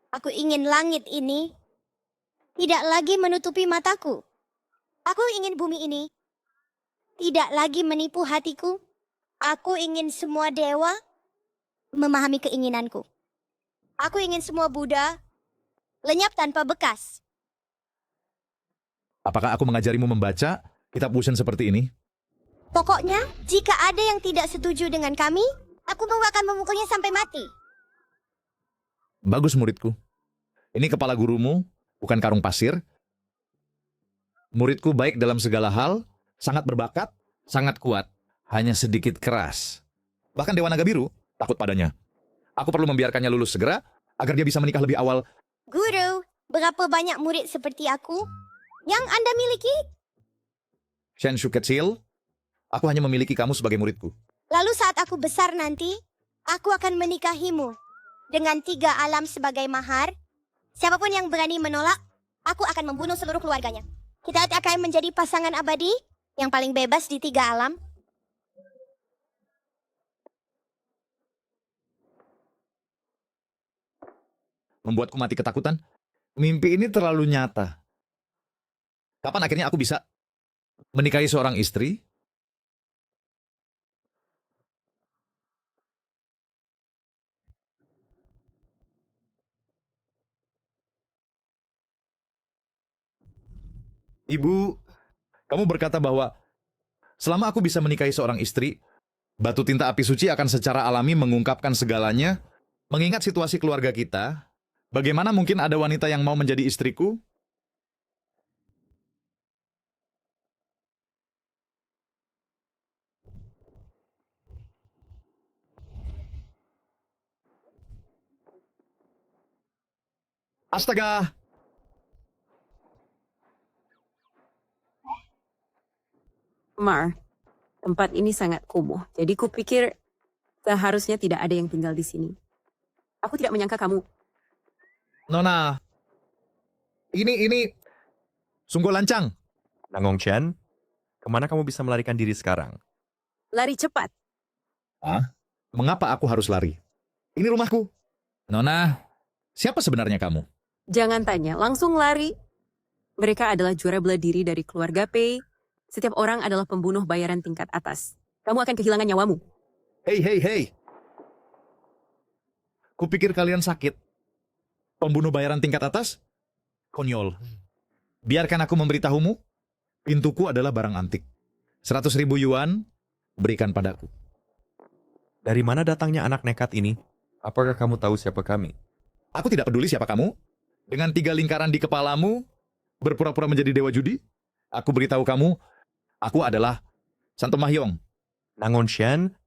Aku ingin langit ini tidak lagi menutupi mataku. Aku ingin bumi ini tidak lagi menipu hatiku. Aku ingin semua dewa memahami keinginanku. Aku ingin semua Buddha lenyap tanpa bekas. Apakah aku mengajarimu membaca kitab Wushen seperti ini? Pokoknya, jika ada yang tidak setuju dengan kami, aku akan memukulnya sampai mati. Bagus muridku. Ini kepala gurumu, bukan karung pasir. Muridku baik dalam segala hal, sangat berbakat, sangat kuat, hanya sedikit keras. Bahkan Dewa Naga Biru takut padanya. Aku perlu membiarkannya lulus segera, agar dia bisa menikah lebih awal. Guru, berapa banyak murid seperti aku yang Anda miliki? Shenshu kecil, aku hanya memiliki kamu sebagai muridku. Lalu saat aku besar nanti, aku akan menikahimu dengan 3 alam sebagai mahar. Siapapun yang berani menolak, aku akan membunuh seluruh keluarganya. Kita akan menjadi pasangan abadi yang paling bebas di 3 alam. Membuatku mati ketakutan. Mimpi ini terlalu nyata. Kapan akhirnya aku bisa menikahi seorang istri? Ibu, kamu berkata bahwa selama aku bisa menikahi seorang istri, batu tinta api suci akan secara alami mengungkapkan segalanya. Mengingat situasi keluarga kita, bagaimana mungkin ada wanita yang mau menjadi istriku? Astaga! Mar, tempat ini sangat kumuh. Jadi kupikir seharusnya tidak ada yang tinggal di sini. Aku tidak menyangka kamu. Nona, ini sungguh lancang. Nangong Chen, kemana kamu bisa melarikan diri sekarang? Lari cepat. Hah? Mengapa aku harus lari? Ini rumahku. Nona, siapa sebenarnya kamu? Jangan tanya, langsung lari. Mereka adalah juara bela diri dari keluarga Pei. Setiap orang adalah pembunuh bayaran tingkat atas. Kamu akan kehilangan nyawamu. Hei. Kupikir kalian sakit. Pembunuh bayaran tingkat atas? Konyol. Biarkan aku memberitahumu. Pintuku adalah barang antik. 100.000 yuan, berikan padaku. Dari mana datangnya anak nekat ini? Apakah kamu tahu siapa kami? Aku tidak peduli siapa kamu. Dengan 3 lingkaran di kepalamu, berpura-pura menjadi dewa judi, aku beritahu kamu, aku adalah Santo Mahyong. Nangon Shen,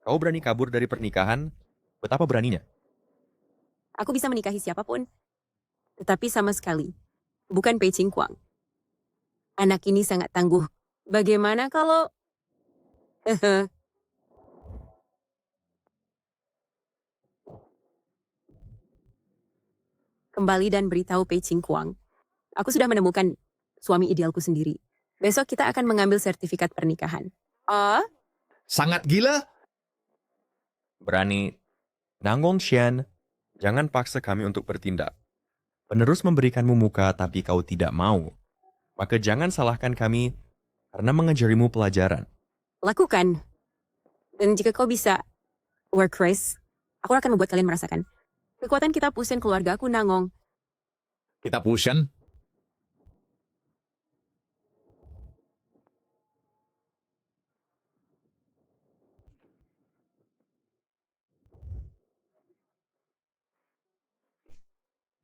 kau berani kabur dari pernikahan? Betapa beraninya? Aku bisa menikahi siapapun. Tetapi sama sekali, bukan Pei Qingguang. Anak ini sangat tangguh. Bagaimana kalau... Kembali dan beritahu Pei Qingguang. Aku sudah menemukan suami idealku sendiri. Besok kita akan mengambil sertifikat pernikahan. Sangat gila? Berani. Nangon Shen, jangan paksa kami untuk bertindak. Penerus memberikanmu muka tapi kau tidak mau. Maka jangan salahkan kami karena mengajarimu pelajaran. Lakukan. Dan jika kau bisa work race, aku akan membuat kalian merasakan. Kekuatan kitab Wushen keluarga aku Nangong. Kitab Wushen?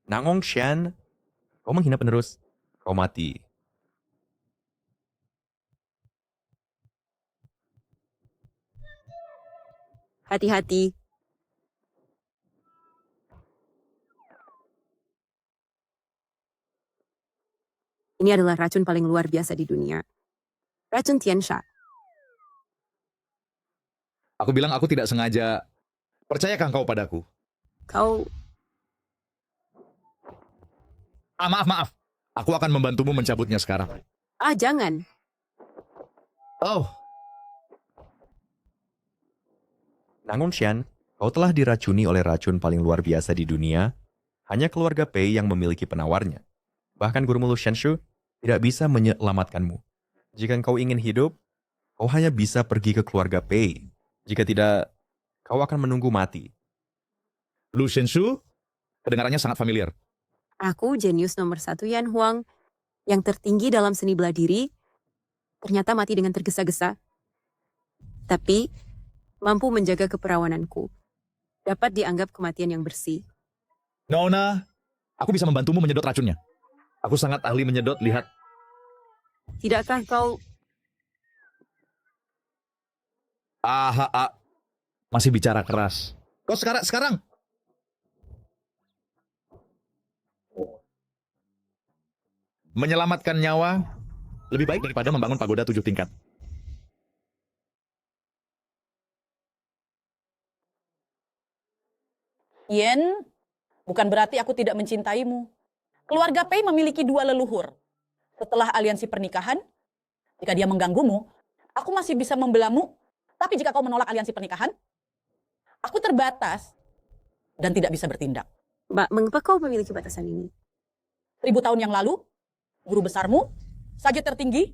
Nangong Shen, kau menghina penerus. Kau mati. Hati-hati. Ini adalah racun paling luar biasa di dunia. Racun Tiansha. Aku bilang aku tidak sengaja. Percayakah kau padaku? Kau... Maaf. Aku akan membantumu mencabutnya sekarang. jangan. Oh, Nangon Shen, kau telah diracuni oleh racun paling luar biasa di dunia. Hanya keluarga Pei yang memiliki penawarnya. Bahkan gurumu Lu Shenshu tidak bisa menyelamatkanmu. Jika engkau ingin hidup, kau hanya bisa pergi ke keluarga Pei. Jika tidak, kau akan menunggu mati. Lu Shenshu, kedengarannya sangat familiar. Aku jenius nomor 1 Yan Huang yang tertinggi dalam seni bela diri, ternyata mati dengan tergesa-gesa. Tapi, mampu menjaga keperawananku. Dapat dianggap kematian yang bersih. Nona, aku bisa membantumu menyedot racunnya. Aku sangat ahli menyedot, lihat. Tidakkah kau... Masih bicara keras. Kau sekarang. Menyelamatkan nyawa lebih baik daripada membangun pagoda 7 tingkat. Yen, bukan berarti aku tidak mencintaimu. Keluarga Pei memiliki 2 leluhur. Setelah aliansi pernikahan, jika dia mengganggumu, aku masih bisa membelamu. Tapi jika kau menolak aliansi pernikahan, aku terbatas dan tidak bisa bertindak. Mbak, mengapa kau memiliki batasan ini? 1000 tahun yang lalu, guru besarmu, saja tertinggi,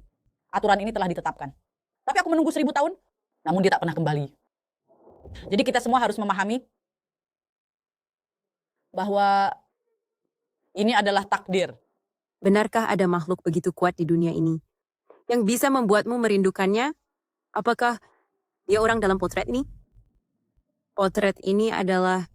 aturan ini telah ditetapkan. Tapi aku menunggu 1000 tahun, namun dia tak pernah kembali. Jadi kita semua harus memahami bahwa ini adalah takdir. Benarkah ada makhluk begitu kuat di dunia ini yang bisa membuatmu merindukannya? Apakah dia orang dalam potret ini? Potret ini adalah...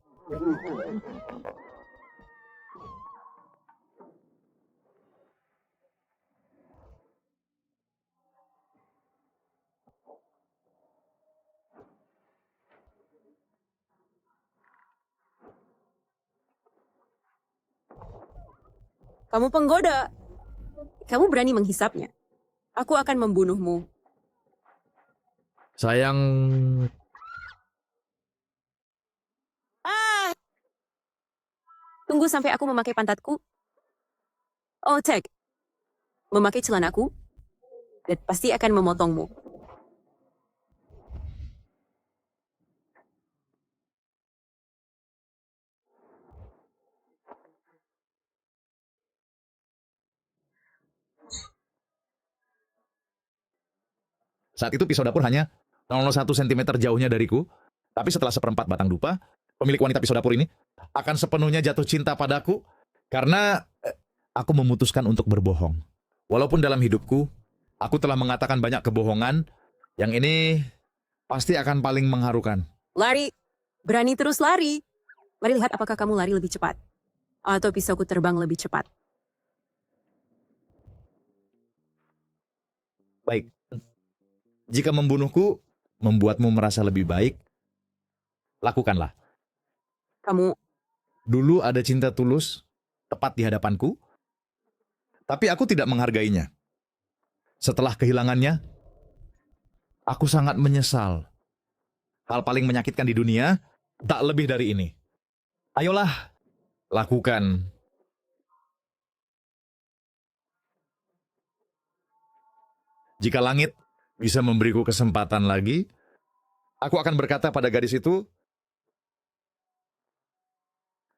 Kamu penggoda. Kamu berani menghisapnya. Aku akan membunuhmu. Sayang, Tunggu sampai aku memakai pantatku. Oh, Tek. Memakai celanaku. Dan pasti akan memotongmu. saat itu pisau dapur hanya 0,1 cm jauhnya dariku. Tapi setelah seperempat batang dupa, pemilik wanita pisau dapur ini akan sepenuhnya jatuh cinta padaku karena aku memutuskan untuk berbohong. Walaupun dalam hidupku, aku telah mengatakan banyak kebohongan, yang ini pasti akan paling mengharukan. Lari. Berani terus lari. Mari lihat apakah kamu lari lebih cepat. Atau pisauku terbang lebih cepat. Baik. Jika membunuhku membuatmu merasa lebih baik, lakukanlah. Kamu... Dulu ada cinta tulus tepat di hadapanku, tapi aku tidak menghargainya. Setelah kehilangannya, aku sangat menyesal. Hal paling menyakitkan di dunia tak lebih dari ini. Ayolah, lakukan. Jika langit bisa memberiku kesempatan lagi, aku akan berkata pada gadis itu,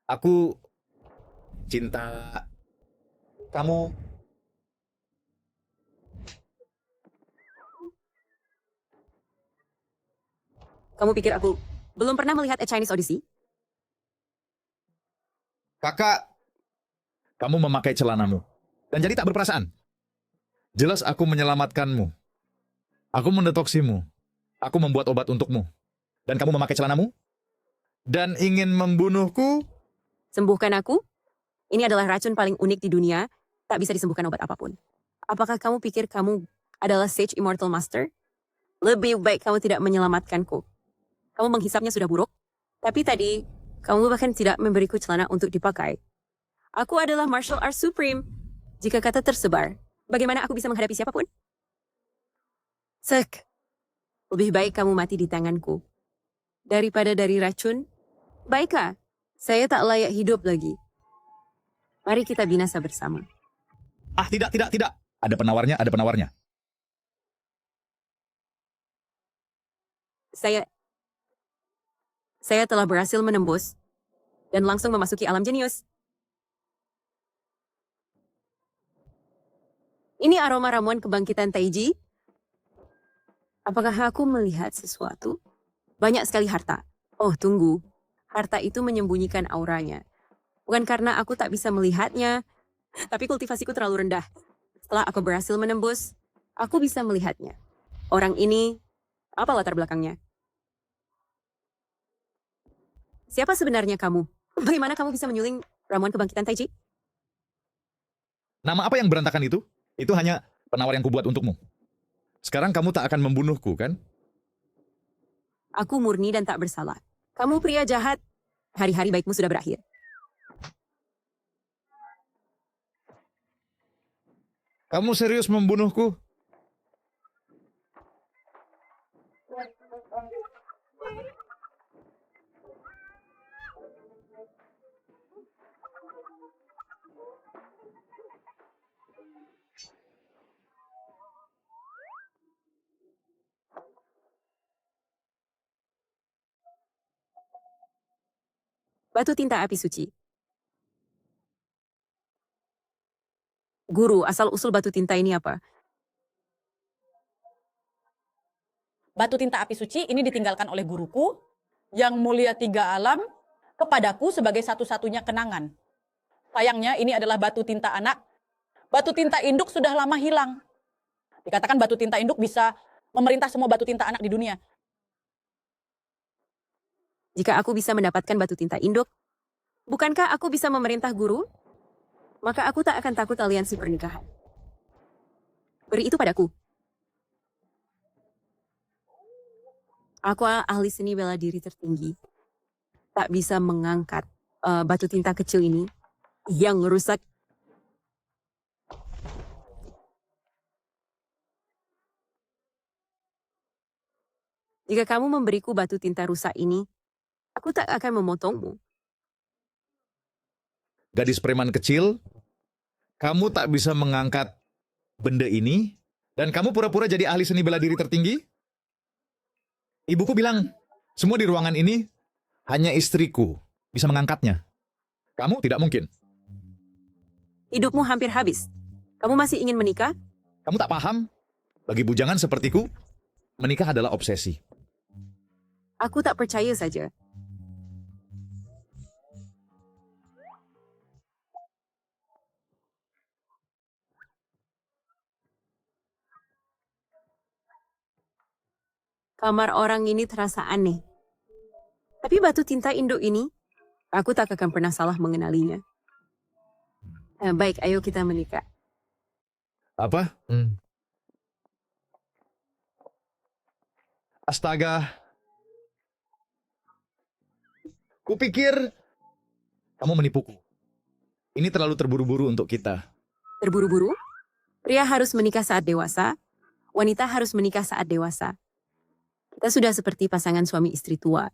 aku cinta kamu. Kamu pikir aku belum pernah melihat A Chinese Odyssey? Kakak, kamu memakai celanamu dan jadi tak berperasaan. Jelas aku menyelamatkanmu. Aku mendetoksimu. Aku membuat obat untukmu. Dan kamu memakai celanamu? Dan ingin membunuhku? Sembuhkan aku? Ini adalah racun paling unik di dunia. Tak bisa disembuhkan obat apapun. Apakah kamu pikir kamu adalah Sage Immortal Master? Lebih baik kamu tidak menyelamatkanku. Kamu menghisapnya sudah buruk. Tapi tadi, kamu bahkan tidak memberiku celana untuk dipakai. Aku adalah Martial Arts Supreme. Jika kata tersebar, bagaimana aku bisa menghadapi siapapun? Sek, lebih baik kamu mati di tanganku. Daripada dari racun, baiklah, saya tak layak hidup lagi. Mari kita binasa bersama. Tidak. Ada penawarnya. Saya telah berhasil menembus dan langsung memasuki alam jenius. Ini aroma ramuan kebangkitan Taiji. Apakah aku melihat sesuatu? Banyak sekali harta. Oh, tunggu. Harta itu menyembunyikan auranya. Bukan karena aku tak bisa melihatnya, tapi kultivasiku terlalu rendah. Setelah aku berhasil menembus, aku bisa melihatnya. Orang ini, apa latar belakangnya? Siapa sebenarnya kamu? Bagaimana kamu bisa menyuling ramuan kebangkitan Taiji? Nama apa yang berantakan itu? Itu hanya penawar yang kubuat untukmu. Sekarang kamu tak akan membunuhku, kan? Aku murni dan tak bersalah. Kamu pria jahat. Hari-hari baikmu sudah berakhir. Kamu serius membunuhku? Batu tinta api suci. Guru, asal-usul batu tinta ini apa? Batu tinta api suci ini ditinggalkan oleh guruku yang mulia tiga alam kepadaku sebagai satu-satunya kenangan. Sayangnya ini adalah batu tinta anak. Batu tinta induk sudah lama hilang. Dikatakan batu tinta induk bisa memerintah semua batu tinta anak di dunia. Jika aku bisa mendapatkan batu tinta induk, bukankah aku bisa memerintah guru? Maka aku tak akan takut aliansi pernikahan. Beri itu padaku. Aku ahli seni bela diri tertinggi. Tak bisa mengangkat batu tinta kecil ini yang rusak. Jika kamu memberiku batu tinta rusak ini, aku tak akan memotongmu. Gadis preman kecil, kamu tak bisa mengangkat benda ini, dan kamu pura-pura jadi ahli seni bela diri tertinggi? Ibuku bilang, semua di ruangan ini hanya istriku bisa mengangkatnya. Kamu tidak mungkin. Hidupmu hampir habis. Kamu masih ingin menikah? Kamu tak paham? Bagi bujangan sepertiku, menikah adalah obsesi. Aku tak percaya saja. Kamar orang ini terasa aneh. Tapi batu tinta induk ini, aku tak akan pernah salah mengenalinya. Baik, ayo kita menikah. Apa? Astaga. Kupikir kamu menipuku. Ini terlalu terburu-buru untuk kita. Terburu-buru? Pria harus menikah saat dewasa, wanita harus menikah saat dewasa. Kita sudah seperti pasangan suami istri tua.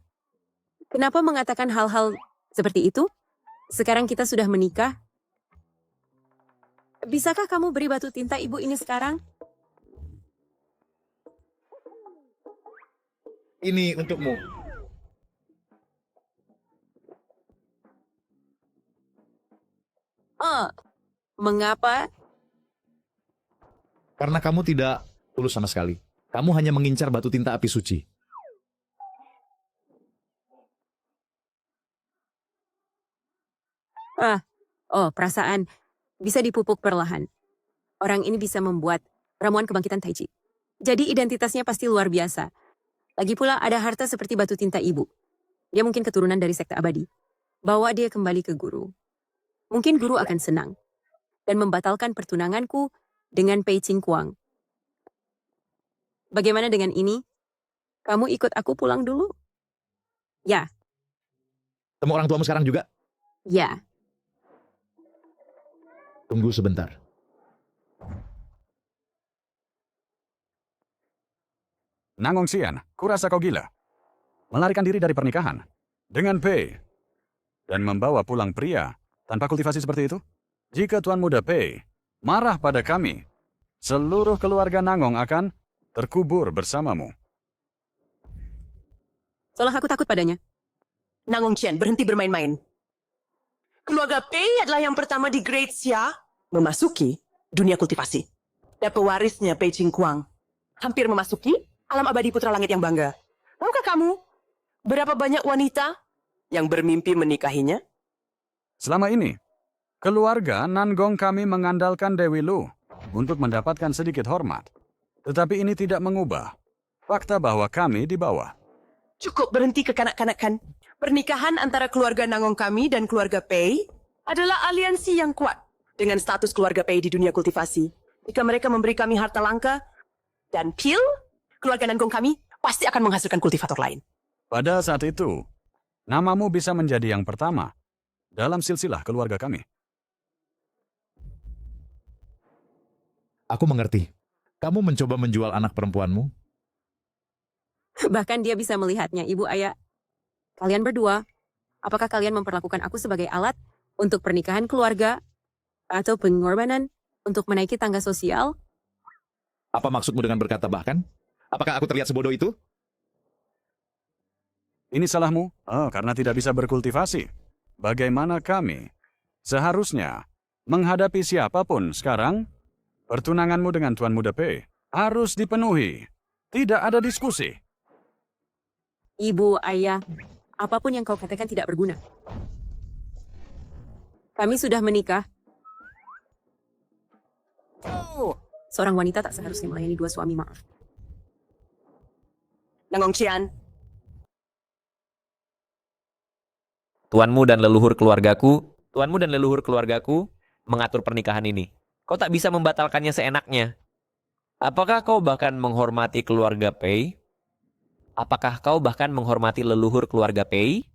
Kenapa mengatakan hal-hal seperti itu? Sekarang kita sudah menikah. Bisakah kamu beri batu tinta ibu ini sekarang? Ini untukmu. Mengapa? Karena kamu tidak tulus sama sekali. Kamu hanya mengincar batu tinta api suci. Perasaan bisa dipupuk perlahan. Orang ini bisa membuat ramuan kebangkitan Taiji. Jadi identitasnya pasti luar biasa. Lagi pula ada harta seperti batu tinta ibu. Dia mungkin keturunan dari sekte abadi. Bawa dia kembali ke guru. Mungkin guru akan senang. Dan membatalkan pertunanganku dengan Pei Ching Kuang. Bagaimana dengan ini? Kamu ikut aku pulang dulu? Ya. Temu orang tuamu sekarang juga? Ya. Tunggu sebentar. Nangong Sian, kurasa kau gila. Melarikan diri dari pernikahan. Dengan Pei. Dan membawa pulang pria tanpa kultivasi seperti itu? Jika Tuan Muda Pei marah pada kami, seluruh keluarga Nangong akan terkubur bersamamu. Soalnya aku takut padanya. Nangong Chen, berhenti bermain-main. Keluarga Pei adalah yang pertama di Great Xia memasuki dunia kultivasi. dan pewarisnya Pei Qingguang hampir memasuki alam abadi Putra Langit yang bangga. Tahukah kamu berapa banyak wanita yang bermimpi menikahinya? Selama ini, keluarga Nangong kami mengandalkan Dewi Lu untuk mendapatkan sedikit hormat. Tetapi ini tidak mengubah fakta bahwa kami di bawah. Cukup berhenti kekanak-kanakan. Pernikahan antara keluarga Nangong kami dan keluarga Pei adalah aliansi yang kuat dengan status keluarga Pei di dunia kultivasi. Jika mereka memberi kami harta langka dan pil, keluarga Nangong kami pasti akan menghasilkan kultivator lain. Pada saat itu, namamu bisa menjadi yang pertama dalam silsilah keluarga kami. Aku mengerti. Kamu mencoba menjual anak perempuanmu? Bahkan dia bisa melihatnya, ibu ayah. Kalian berdua, apakah kalian memperlakukan aku sebagai alat untuk pernikahan keluarga atau pengorbanan untuk menaiki tangga sosial? Apa maksudmu dengan berkata bahkan? Apakah aku terlihat sebodoh itu? Ini salahmu? Oh, karena tidak bisa berkultivasi. Bagaimana kami seharusnya menghadapi siapapun sekarang? Pertunanganmu dengan Tuan Muda Pei harus dipenuhi. Tidak ada diskusi. Ibu, ayah, apapun yang kau katakan tidak berguna. Kami sudah menikah. Seorang wanita tak seharusnya melayani dua suami, maaf. Nangong Qian, Tuanmu dan leluhur keluargaku mengatur pernikahan ini. Kau tak bisa membatalkannya seenaknya. Apakah kau bahkan menghormati keluarga Pei? Apakah kau bahkan menghormati leluhur keluarga Pei?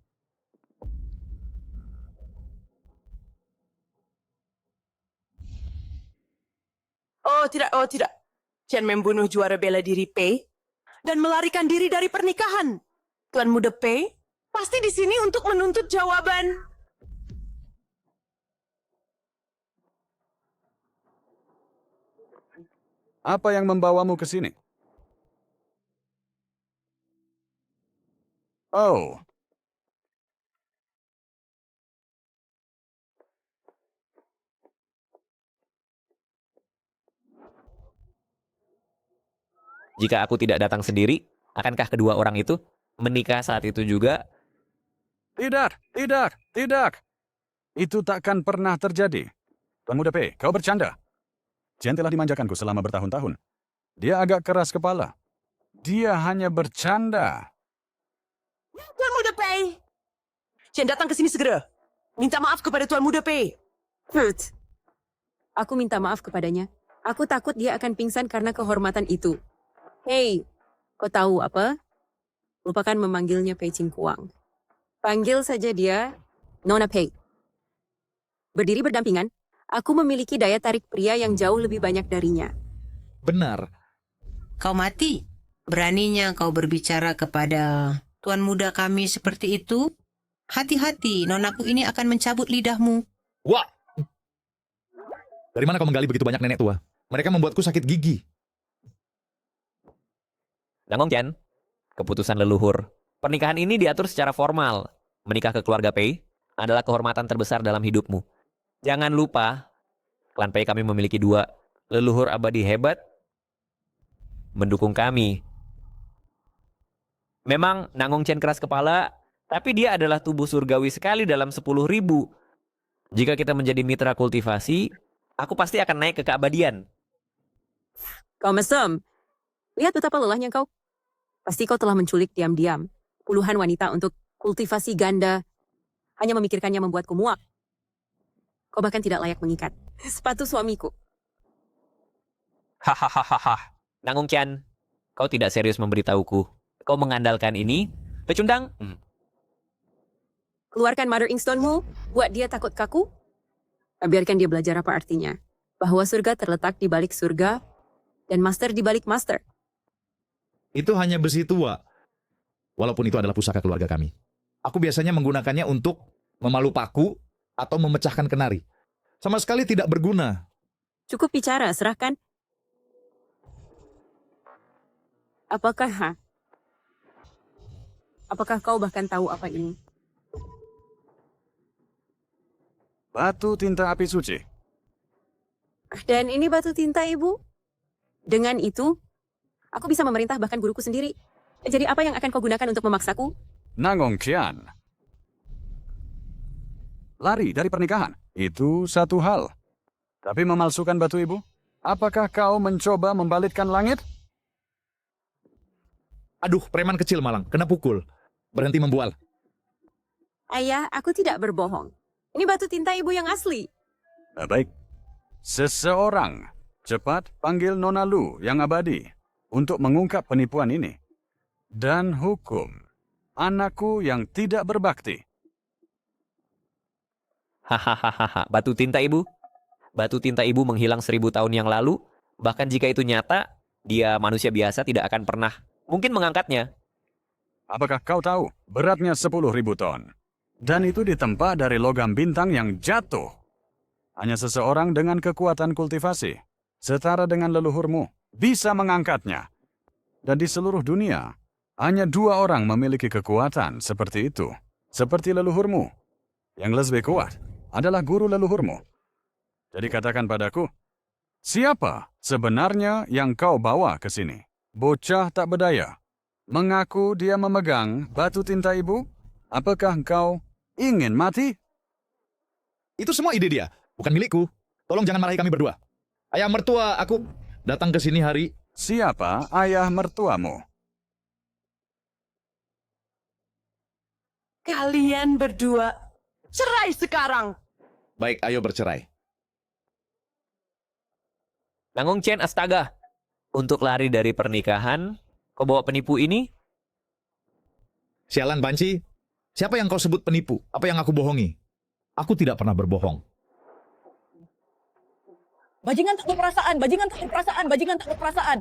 oh tidak. Qian membunuh juara bela diri Pei dan melarikan diri dari pernikahan. Tuan Muda Pei pasti di sini untuk menuntut jawaban. Apa yang membawamu ke sini? Oh, Jika aku tidak datang sendiri, akankah kedua orang itu menikah saat itu juga? tidak. Itu takkan pernah terjadi. Tuan Muda Pei, kau bercanda. Qian telah dimanjakanku selama bertahun-tahun. Dia agak keras kepala. Dia hanya bercanda. Tuan Muda Pei, Qian datang ke sini segera. Minta maaf kepada Tuan Muda Pei. Fruit. Aku minta maaf kepadanya. Aku takut dia akan pingsan karena kehormatan itu. Hei, kau tahu apa? Lupakan memanggilnya Pei Qingguang. Panggil saja dia Nona Pei. Berdiri berdampingan, aku memiliki daya tarik pria yang jauh lebih banyak darinya. Benar. Kau mati. Beraninya kau berbicara kepada tuan muda kami seperti itu? Hati-hati, nonaku ini akan mencabut lidahmu. Wah! Dari mana kau menggali begitu banyak nenek tua? Mereka membuatku sakit gigi. Nangong Qian, keputusan leluhur. Pernikahan ini diatur secara formal. Menikah ke keluarga Pei adalah kehormatan terbesar dalam hidupmu. Jangan lupa, klan Pei kami memiliki dua leluhur abadi hebat mendukung kami. Memang Nangong Qian keras kepala, tapi dia adalah tubuh surgawi sekali dalam 10.000. Jika kita menjadi mitra kultivasi, aku pasti akan naik ke keabadian. Kau mesem. Lihat betapa lelahnya kau. Pasti kau telah menculik diam-diam puluhan wanita untuk kultivasi ganda. Hanya memikirkannya membuatku muak. Kau bahkan tidak layak mengikat sepatu suamiku. Hahaha. Nangong Qian, kau tidak serius memberitahuku. Kau mengandalkan ini, pecundang? Keluarkan Mother Inkstone-mu, buat dia takut kaku. Biarkan dia belajar apa artinya. Bahwa surga terletak di balik surga, dan master di balik master. Itu hanya besi tua. Walaupun itu adalah pusaka keluarga kami. Aku biasanya menggunakannya untuk memalu paku atau memecahkan kenari. Sama sekali tidak berguna. Cukup bicara, serahkan. Apakah kau bahkan tahu apa ini? Batu tinta api suci. Dan ini batu tinta, Ibu? Dengan itu, aku bisa memerintah bahkan guruku sendiri. Jadi apa yang akan kau gunakan untuk memaksaku? Nangong Qian. Lari dari pernikahan, itu satu hal. Tapi memalsukan batu ibu? Apakah kau mencoba membalitkan langit? Aduh, preman kecil malang, kena pukul. Berhenti membual. Ayah, aku tidak berbohong. Ini batu tinta ibu yang asli. Baik. Seseorang, cepat panggil Nona Lu yang abadi untuk mengungkap penipuan ini. Dan hukum anakku yang tidak berbakti. Hahaha, batu tinta ibu. Batu tinta ibu menghilang 1000 tahun yang lalu. Bahkan jika itu nyata, dia manusia biasa tidak akan pernah mungkin mengangkatnya. Apakah kau tahu beratnya 10.000 ton? Dan itu ditempa dari logam bintang yang jatuh. Hanya seseorang dengan kekuatan kultivasi, setara dengan leluhurmu, bisa mengangkatnya. Dan di seluruh dunia, hanya 2 orang memiliki kekuatan seperti itu. Seperti leluhurmu. Yang lebih kuat adalah guru leluhurmu. Jadi katakan padaku, siapa sebenarnya yang kau bawa ke sini? Bocah tak berdaya. Mengaku dia memegang batu tinta ibu? Apakah engkau ingin mati? Itu semua ide dia, bukan milikku. Tolong jangan marahi kami berdua. Ayah mertua, aku datang ke sini hari... Siapa ayah mertuamu? Kalian berdua cerai sekarang. Baik, ayo bercerai. Nangong Chen, astaga. Untuk lari dari pernikahan, kau bawa penipu ini? Sialan Banci, siapa yang kau sebut penipu? Apa yang aku bohongi? Aku tidak pernah berbohong. Bajingan tak berperasaan, bajingan tak berperasaan, bajingan tak berperasaan.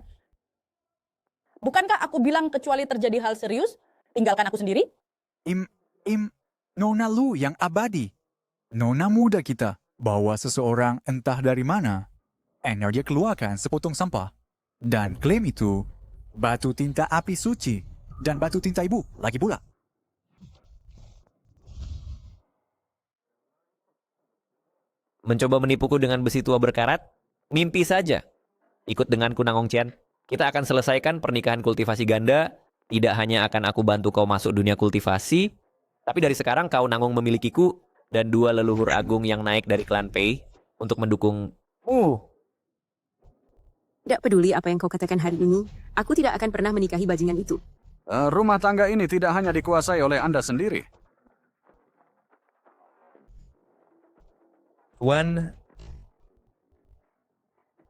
Bukankah aku bilang kecuali terjadi hal serius, tinggalkan aku sendiri? Nona Lu yang abadi. Nona muda kita bawa seseorang entah dari mana. Energi keluarkan sepotong sampah. Dan klaim itu batu tinta api suci dan batu tinta ibu lagi pula. Mencoba menipuku dengan besi tua berkarat? Mimpi saja. Ikut denganku Nangong Chen. Kita akan selesaikan pernikahan kultivasi ganda. Tidak hanya akan aku bantu kau masuk dunia kultivasi, tapi dari sekarang kau Nangong memilikiku dan 2 leluhur agung yang naik dari klan Pei untuk mendukung. Tidak peduli apa yang kau katakan hari ini, aku tidak akan pernah menikahi bajingan itu. Rumah tangga ini tidak hanya dikuasai oleh Anda sendiri. Tuan,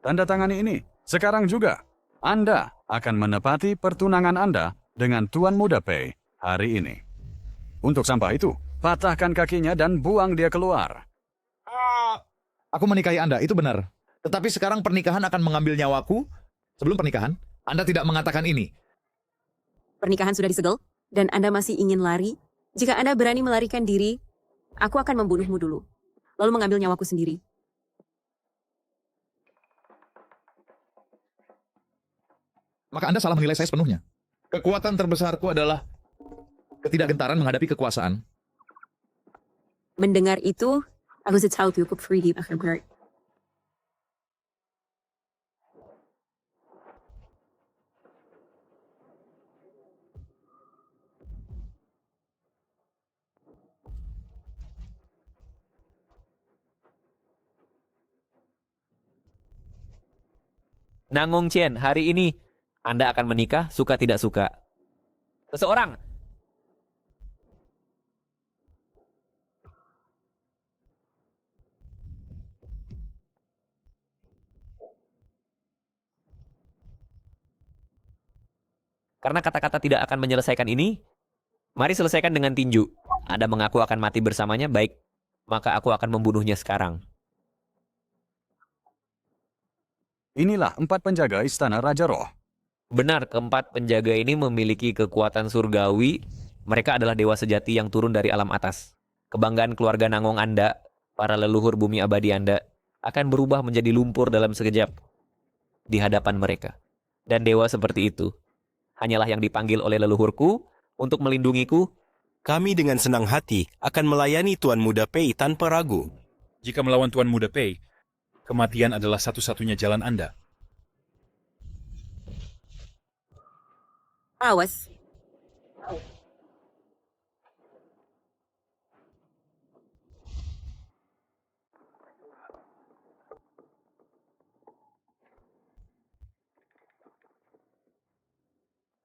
Tanda tangani ini. Sekarang juga, Anda akan menepati pertunangan Anda dengan Tuan Muda Pei hari ini. Untuk sampah itu, patahkan kakinya dan buang dia keluar. Aku menikahi Anda, itu benar. Tetapi sekarang pernikahan akan mengambil nyawaku. Sebelum pernikahan, Anda tidak mengatakan ini. Pernikahan sudah disegel, dan Anda masih ingin lari? Jika Anda berani melarikan diri, aku akan membunuhmu dulu, lalu mengambil nyawaku sendiri. Maka Anda salah menilai saya sepenuhnya. Kekuatan terbesarku adalah ketidakgentaran menghadapi kekuasaan. Mendengar itu, aku tahu cukup free di akhir berat. Nangong Chen, hari ini Anda akan menikah suka tidak suka. Seseorang. Karena kata-kata tidak akan menyelesaikan ini, mari selesaikan dengan tinju. Anda mengaku akan mati bersamanya, baik. Maka aku akan membunuhnya sekarang. Inilah 4 penjaga istana Raja Roh. Benar, keempat penjaga ini memiliki kekuatan surgawi. Mereka adalah dewa sejati yang turun dari alam atas. Kebanggaan keluarga Nangong Anda, para leluhur bumi abadi Anda, akan berubah menjadi lumpur dalam sekejap di hadapan mereka. Dan dewa seperti itu hanyalah yang dipanggil oleh leluhurku untuk melindungiku. Kami dengan senang hati akan melayani Tuan Muda Pei tanpa ragu. Jika melawan Tuan Muda Pei, kematian adalah satu-satunya jalan Anda. Awas.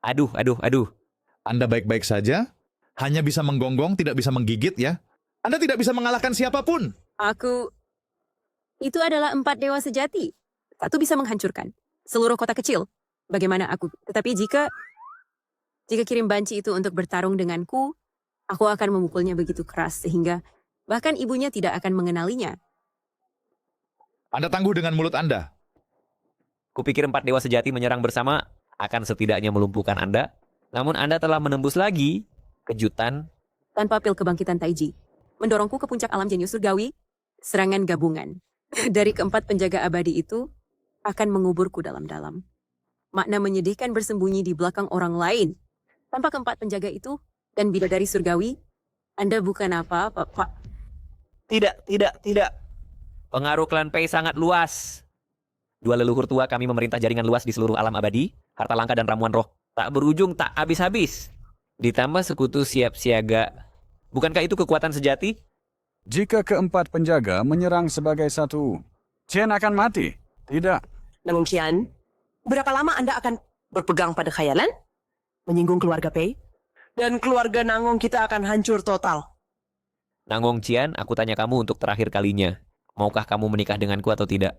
Aduh, aduh, aduh. Anda baik-baik saja? Hanya bisa menggonggong, tidak bisa menggigit ya? Anda tidak bisa mengalahkan siapapun. Itu adalah 4 dewa sejati. Satu bisa menghancurkan seluruh kota kecil. Bagaimana aku? Tetapi jika kirim banci itu untuk bertarung denganku, aku akan memukulnya begitu keras sehingga bahkan ibunya tidak akan mengenalinya. Anda tangguh dengan mulut Anda. Kupikir 4 dewa sejati menyerang bersama akan setidaknya melumpuhkan Anda. Namun Anda telah menembus lagi kejutan. Tanpa pil kebangkitan Taiji, mendorongku ke puncak alam jenius surgawi, serangan gabungan dari keempat penjaga abadi itu akan menguburku dalam-dalam. Makna menyedihkan bersembunyi di belakang orang lain. Tanpa keempat penjaga itu dan bidadari surgawi, Anda bukan apa-apa, Pak. Tidak. Pengaruh klan Pei sangat luas. 2 leluhur tua kami memerintah jaringan luas di seluruh alam abadi, harta langka dan ramuan roh. Tak berujung, tak habis-habis. Ditambah sekutu siap siaga. Bukankah itu kekuatan sejati? Jika keempat penjaga menyerang sebagai satu, Chen akan mati. Tidak. Nangong Qian, berapa lama Anda akan berpegang pada khayalan? Menyinggung keluarga Pei? Dan keluarga Nangong kita akan hancur total. Nangong Qian, aku tanya kamu untuk terakhir kalinya. Maukah kamu menikah denganku atau tidak?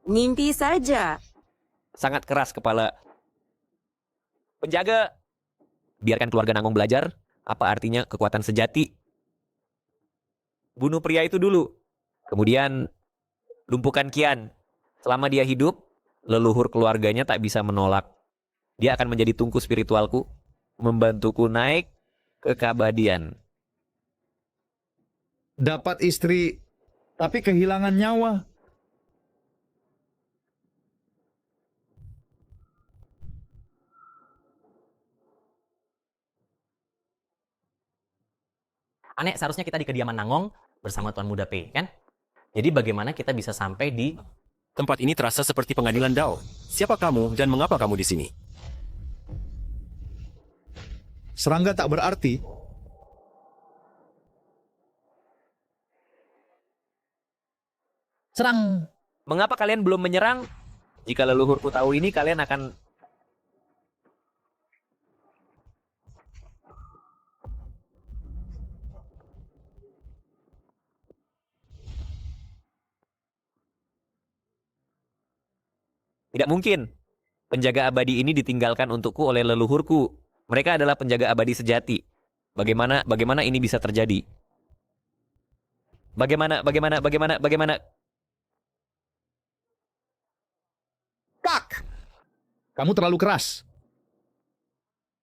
Mimpi saja. Sangat keras kepala. Penjaga, biarkan keluarga Nangong belajar apa artinya kekuatan sejati. Bunuh pria itu dulu. Kemudian lumpuhkan Qian. Selama dia hidup, leluhur keluarganya tak bisa menolak. Dia akan menjadi tungku spiritualku, membantuku naik ke keabadian. Dapat istri, tapi kehilangan nyawa. Aneh, seharusnya kita di kediaman Nangong bersama Tuan Muda Pei, kan? Jadi bagaimana kita bisa sampai di... Tempat ini terasa seperti pengadilan Dao. Siapa kamu dan mengapa kamu di sini? Serangga tak berarti. Serang. Mengapa kalian belum menyerang? Jika leluhurku tahu ini, kalian akan... Tidak mungkin. Penjaga abadi ini ditinggalkan untukku oleh leluhurku. Mereka adalah penjaga abadi sejati. Bagaimana ini bisa terjadi? Bagaimana? Kak! Kamu terlalu keras.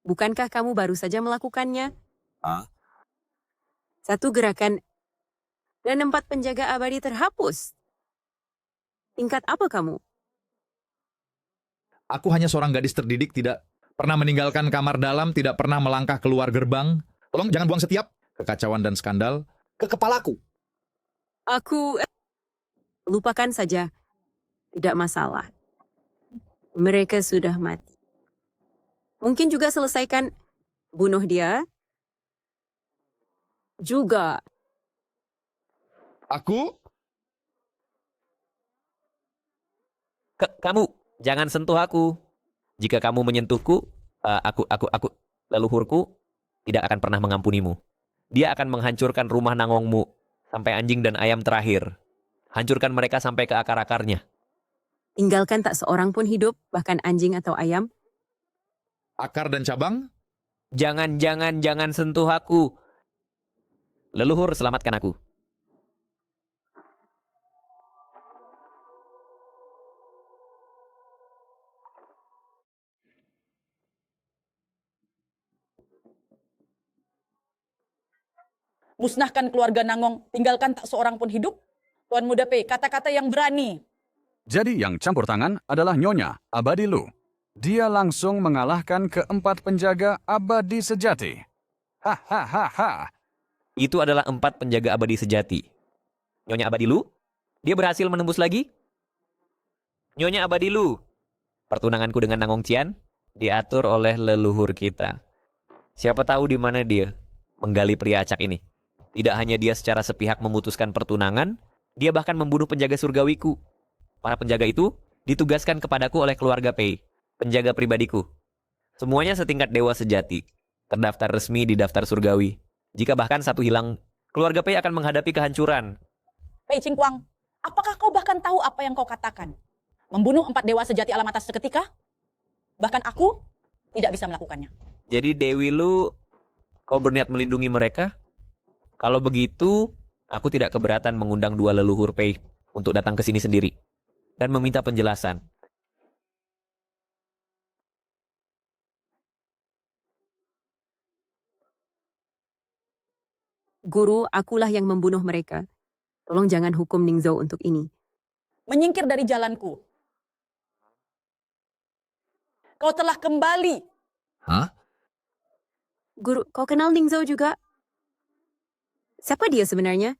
Bukankah kamu baru saja melakukannya? Satu gerakan dan 4 penjaga abadi terhapus. Tingkat apa kamu? Aku hanya seorang gadis terdidik, tidak pernah meninggalkan kamar dalam, tidak pernah melangkah keluar gerbang. Tolong jangan buang setiap kekacauan dan skandal ke kepalaku. Lupakan saja. Tidak masalah. Mereka sudah mati. Mungkin juga selesaikan bunuh dia. Juga. Kamu jangan sentuh aku. Jika kamu menyentuhku, leluhurku tidak akan pernah mengampunimu. Dia akan menghancurkan rumah Nangongmu sampai anjing dan ayam terakhir. Hancurkan mereka sampai ke akar-akarnya. Tinggalkan tak seorang pun hidup, bahkan anjing atau ayam. Akar dan cabang? Jangan sentuh aku. Leluhur, selamatkan aku. Musnahkan keluarga Nangong, tinggalkan tak seorang pun hidup. Tuan Muda Pei, kata-kata yang berani. Jadi yang campur tangan adalah Nyonya Abadi Lu. Dia langsung mengalahkan keempat penjaga abadi sejati. Hahaha. Itu adalah 4 penjaga abadi sejati. Nyonya Abadi Lu, Dia berhasil menembus lagi? Nyonya Abadilu, pertunanganku dengan Nangong Cian diatur oleh leluhur kita. Siapa tahu di mana dia menggali pria acak ini. Tidak hanya dia secara sepihak memutuskan pertunangan, dia bahkan membunuh penjaga surgawiku. Para penjaga itu ditugaskan kepadaku oleh keluarga Pei, penjaga pribadiku. Semuanya setingkat dewa sejati, terdaftar resmi di daftar surgawi. Jika bahkan satu hilang, keluarga Pei akan menghadapi kehancuran. Pei Qingguang, apakah kau bahkan tahu apa yang kau katakan? Membunuh 4 dewa sejati alam atas seketika? Bahkan aku tidak bisa melakukannya. Jadi Dewi Lu, kau berniat melindungi mereka? Kalau begitu, aku tidak keberatan mengundang 2 leluhur Pei untuk datang ke sini sendiri dan meminta penjelasan. Guru, akulah yang membunuh mereka. Tolong jangan hukum Ningzhou untuk ini. Menyingkir dari jalanku. Kau telah kembali. Hah? Guru, kau kenal Ningzhou juga? Siapa dia sebenarnya?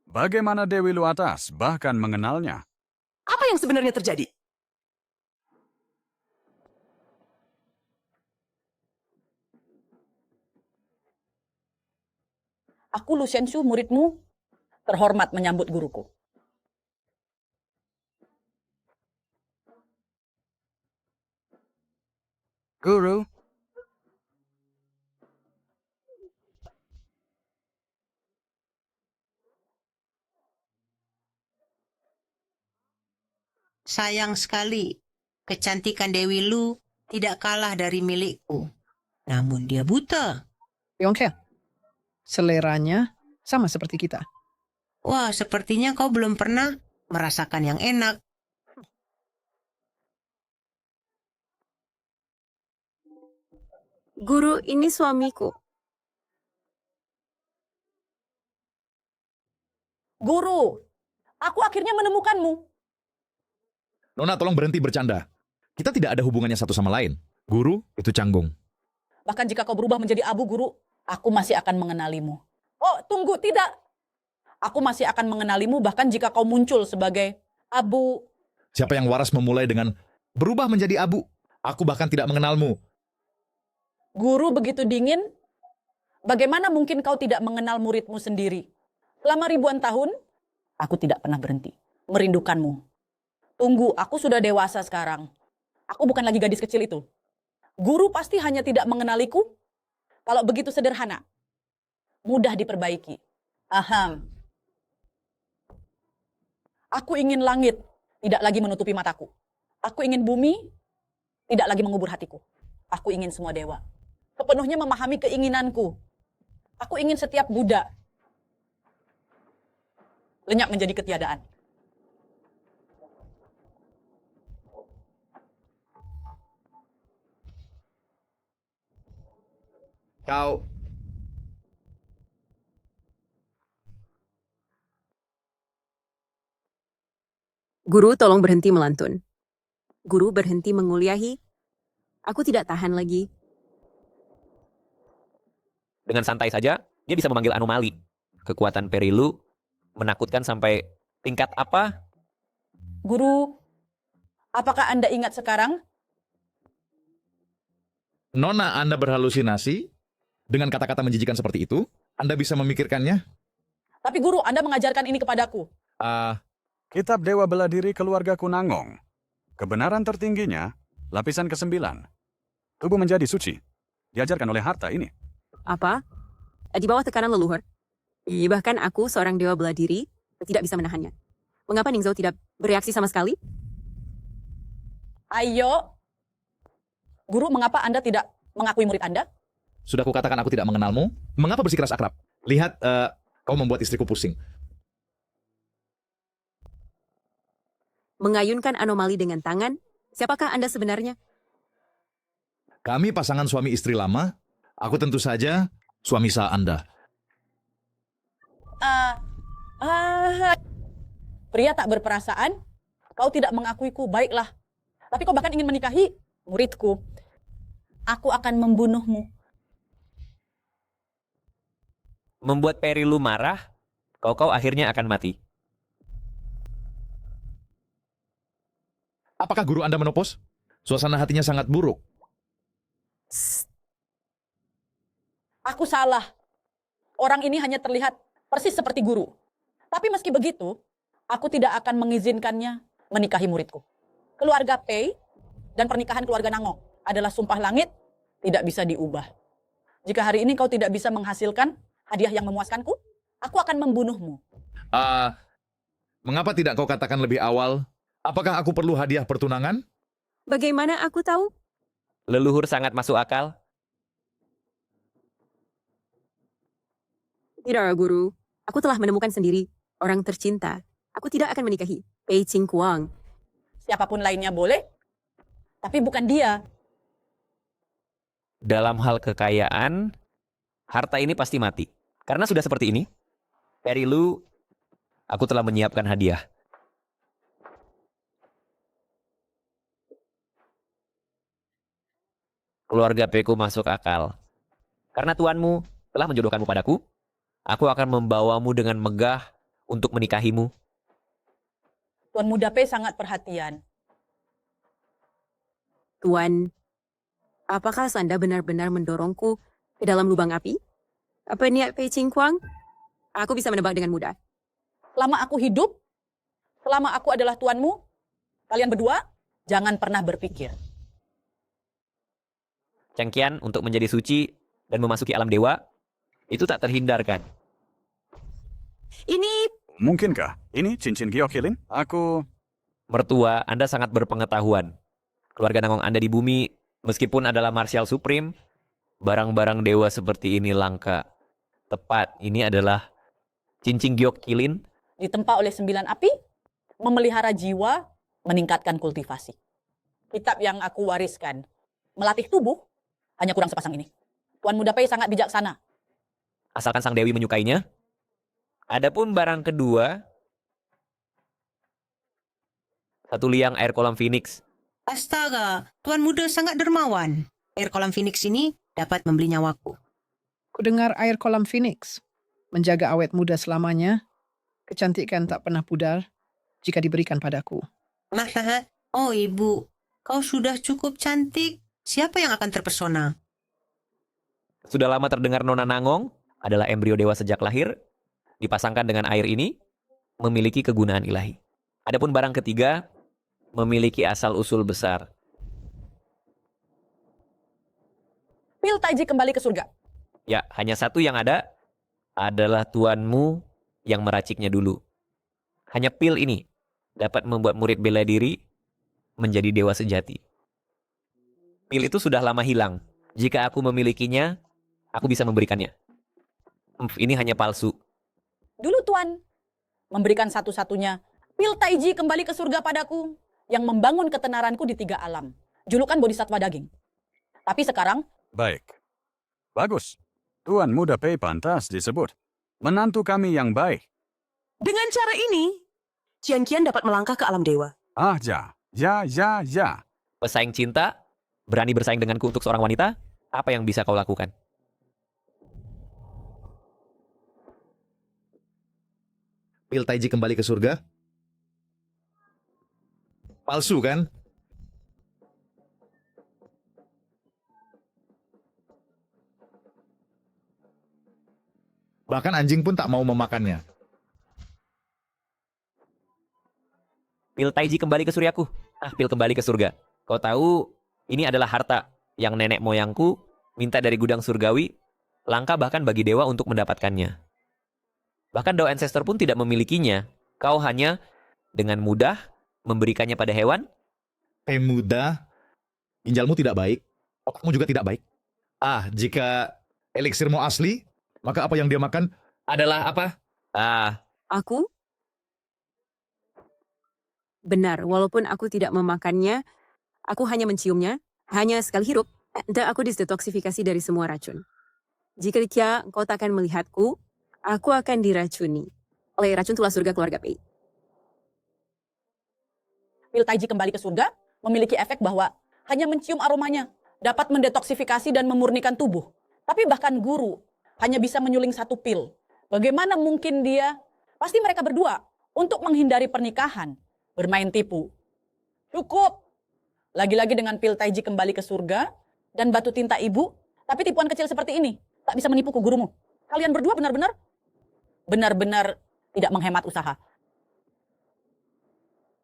Bagaimana Dewi Lu Atas bahkan mengenalnya? Apa yang sebenarnya terjadi? Aku Lu Shenshu, muridmu, terhormat menyambut guruku. Guru, Sayang sekali, kecantikan Dewi Lu tidak kalah dari milikku. Namun dia buta. Yongke, seleranya sama seperti kita. Wah, sepertinya kau belum pernah merasakan yang enak. Guru, ini suamiku. Guru, aku akhirnya menemukanmu. Nona, tolong berhenti bercanda. Kita tidak ada hubungannya satu sama lain. Guru, itu canggung. Bahkan jika kau berubah menjadi abu, guru, aku masih akan mengenalimu. Oh, tunggu, tidak. Aku masih akan mengenalimu bahkan jika kau muncul sebagai abu. Siapa yang waras memulai dengan berubah menjadi abu? Aku bahkan tidak mengenalmu. Guru begitu dingin, bagaimana mungkin kau tidak mengenal muridmu sendiri? Selama ribuan tahun, aku tidak pernah berhenti merindukanmu. Tunggu, aku sudah dewasa sekarang. Aku bukan lagi gadis kecil itu. Guru pasti hanya tidak mengenaliku. Kalau begitu sederhana, mudah diperbaiki. Aham. Aku ingin langit, tidak lagi menutupi mataku. Aku ingin bumi, tidak lagi mengubur hatiku. Aku ingin semua dewa sepenuhnya memahami keinginanku. Aku ingin setiap Buddha lenyap menjadi ketiadaan. Kau... Guru, tolong berhenti melantun. Guru, berhenti menguliahi. Aku tidak tahan lagi. Dengan santai saja, dia bisa memanggil anomali. Kekuatan Perilu menakutkan sampai tingkat apa? Guru, apakah Anda ingat sekarang? Nona, Anda berhalusinasi? Dengan kata-kata menjijikan seperti itu, Anda bisa memikirkannya? Tapi guru, Anda mengajarkan ini kepadaku. Kitab Dewa Bela Diri Keluarga Kunangong. Kebenaran tertingginya, lapisan ke-9. Tubuh menjadi suci. Diajarkan oleh harta ini. Apa? Di bawah tekanan leluhur. Bahkan aku, seorang dewa bela diri, tidak bisa menahannya. Mengapa Ningzhou tidak bereaksi sama sekali? Ayo. Guru, mengapa Anda tidak mengakui murid Anda? Sudah kukatakan aku tidak mengenalmu. Mengapa bersikeras akrab? Lihat, kau membuat istriku pusing. Mengayunkan anomali dengan tangan? Siapakah Anda sebenarnya? Kami pasangan suami istri lama. Aku tentu saja suami sah Anda. Pria tak berperasaan, kau tidak mengakuiku, baiklah. Tapi kau bahkan ingin menikahi muridku. Aku akan membunuhmu. Membuat Perilu marah, kau akhirnya akan mati. Apakah guru Anda menopos? Suasana hatinya sangat buruk. Aku salah. Orang ini hanya terlihat persis seperti guru. Tapi meski begitu, aku tidak akan mengizinkannya menikahi muridku. Keluarga Pei dan pernikahan keluarga Nangong adalah sumpah langit, tidak bisa diubah. Jika hari ini kau tidak bisa menghasilkan hadiah yang memuaskanku, aku akan membunuhmu. Mengapa tidak kau katakan lebih awal? Apakah aku perlu hadiah pertunangan? Bagaimana aku tahu? Leluhur sangat masuk akal. Tidak, Guru. Aku telah menemukan sendiri orang tercinta. Aku tidak akan menikahi Pei Qingguang. Siapapun lainnya boleh, tapi bukan dia. Dalam hal kekayaan, harta ini pasti mati. Karena sudah seperti ini, Peri Lu, aku telah menyiapkan hadiah. Keluarga Peku masuk akal. Karena tuanmu telah menjodohkanmu padaku, aku akan membawamu dengan megah untuk menikahimu. Tuan Muda Pei sangat perhatian. Tuan, apakah Anda benar-benar mendorongku ke dalam lubang api? Apa niat Pei Qingguang? Aku bisa menebak dengan mudah. Selama aku hidup, selama aku adalah tuanmu, kalian berdua jangan pernah berpikir. Cengkian untuk menjadi suci dan memasuki alam dewa, itu tak terhindarkan. Ini... Mungkinkah ini cincin Gyokilin? Aku... Mertua, Anda sangat berpengetahuan. Keluarga Nangong Anda di bumi, meskipun adalah martial supreme, barang-barang dewa seperti ini langka. Tepat, ini adalah cincin Gyokilin. Ditempa oleh 9 api, memelihara jiwa, meningkatkan kultivasi. Kitab yang aku wariskan, melatih tubuh, hanya kurang sepasang ini. Tuan Muda Pei sangat bijaksana. Asalkan sang dewi menyukainya. Adapun barang kedua, satu liang air kolam Phoenix. Astaga, Tuan Muda sangat dermawan. Air kolam Phoenix ini dapat membeli nyawaku. Kudengar air kolam Phoenix menjaga awet muda selamanya. Kecantikan tak pernah pudar jika diberikan padaku. Oh ibu, kau sudah cukup cantik. Siapa yang akan terpesona? Sudah lama terdengar Nona Nangong adalah embrio dewa sejak lahir, dipasangkan dengan air ini, memiliki kegunaan ilahi. Adapun barang ketiga, memiliki asal-usul besar. Pil Taiji kembali ke surga. Ya, hanya satu yang ada adalah tuanmu yang meraciknya dulu. Hanya pil ini dapat membuat murid bela diri menjadi dewa sejati. Pil itu sudah lama hilang. Jika aku memilikinya, aku bisa memberikannya. Ini hanya palsu. Dulu Tuan memberikan satu-satunya pil Taiji kembali ke surga padaku yang membangun ketenaranku di 3 alam. Julukan Bodhisattva daging. Tapi sekarang... Baik. Bagus. Tuan Muda Pei pantas disebut menantu kami yang baik. Dengan cara ini, Jian Qian dapat melangkah ke alam dewa. Ya. Pesaing cinta, berani bersaing denganku untuk seorang wanita, apa yang bisa kau lakukan? Pil Taiji kembali ke surga? Palsu kan? Bahkan anjing pun tak mau memakannya. Pil Taiji kembali ke suryaku. Pil kembali ke surga. Kau tahu, ini adalah harta yang nenek moyangku minta dari gudang surgawi, langka bahkan bagi dewa untuk mendapatkannya. Bahkan Dao Ancestor pun tidak memilikinya. Kau hanya dengan mudah memberikannya pada hewan. Muda, ginjalmu tidak baik, otakmu juga tidak baik. Jika eliksirmu asli, maka apa yang dia makan adalah apa? Aku? Benar, walaupun aku tidak memakannya, aku hanya menciumnya, hanya sekali hirup, dan aku disdetoksifikasi dari semua racun. Jika kau tak akan melihatku, aku akan diracuni oleh racun tulah surga keluarga Pei. Pil Taiji kembali ke surga memiliki efek bahwa hanya mencium aromanya dapat mendetoksifikasi dan memurnikan tubuh. Tapi bahkan guru hanya bisa menyuling 1 pil. Bagaimana mungkin dia? Pasti mereka berdua untuk menghindari pernikahan bermain tipu. Cukup. Lagi-lagi dengan pil taiji kembali ke surga dan batu tinta ibu, tapi tipuan kecil seperti ini tak bisa menipuku gurumu. Kalian berdua benar-benar tidak menghemat usaha.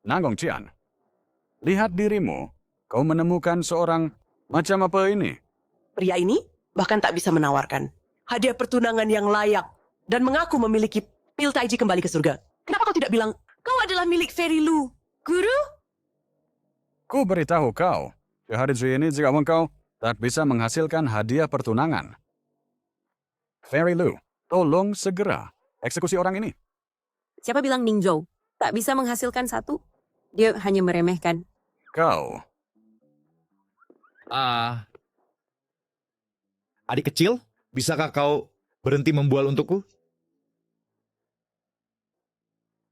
Nanggong Cian, lihat dirimu. Kau menemukan seorang macam apa ini? Pria ini bahkan tak bisa menawarkan hadiah pertunangan yang layak dan mengaku memiliki pil taiji kembali ke surga. Kenapa kau tidak bilang, kau adalah milik Fairy Lu, guru? Ku beritahu kau, di hari ini jika engkau tak bisa menghasilkan hadiah pertunangan. Fairy Lu, tolong segera eksekusi orang ini. Siapa bilang Ning Zhou tak bisa menghasilkan satu? Dia hanya meremehkan. Kau, Adik kecil, bisakah kau berhenti membual untukku?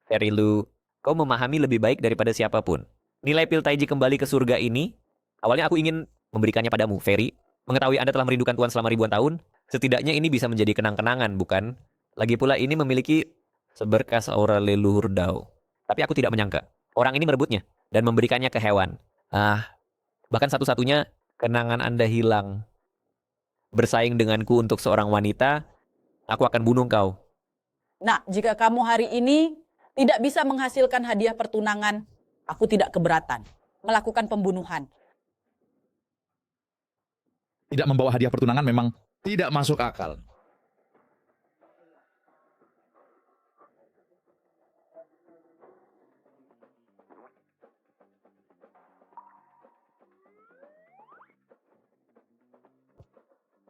Fairy Lu, kau memahami lebih baik daripada siapapun. Nilai pil taiji kembali ke surga ini, awalnya aku ingin memberikannya padamu, Fairy. Mengetahui Anda telah merindukan Tuan selama ribuan tahun, setidaknya ini bisa menjadi kenang-kenangan, bukan? Lagi pula ini memiliki seberkas aura leluhur Dao. Tapi aku tidak menyangka, orang ini merebutnya dan memberikannya ke hewan. Bahkan satu-satunya kenangan Anda hilang. Bersaing denganku untuk seorang wanita, aku akan bunuh kau. Nah, jika kamu hari ini tidak bisa menghasilkan hadiah pertunangan, aku tidak keberatan melakukan pembunuhan. Tidak membawa hadiah pertunangan memang tidak masuk akal.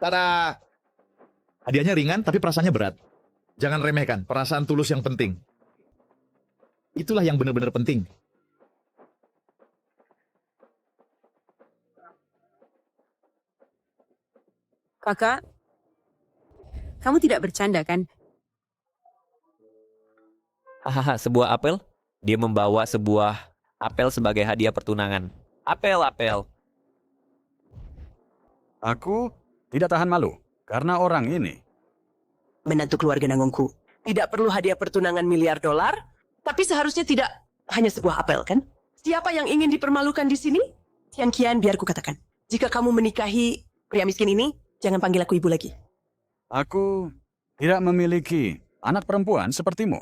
Tada! Hadiahnya ringan tapi perasaannya berat. Jangan remehkan, perasaan tulus yang penting. Itulah yang benar-benar penting. Kakak, kamu tidak bercanda kan? Hahaha, sebuah apel? Dia membawa sebuah apel sebagai hadiah pertunangan. Apel. aku tidak tahan malu karena orang ini. Menantu keluarga Nanggongku. Tidak perlu hadiah pertunangan miliar dolar, tapi seharusnya tidak hanya sebuah apel, kan? Siapa yang ingin dipermalukan di sini? Tian Qian, biar ku katakan. Jika kamu menikahi pria miskin ini, jangan panggil aku ibu lagi. Aku tidak memiliki anak perempuan sepertimu.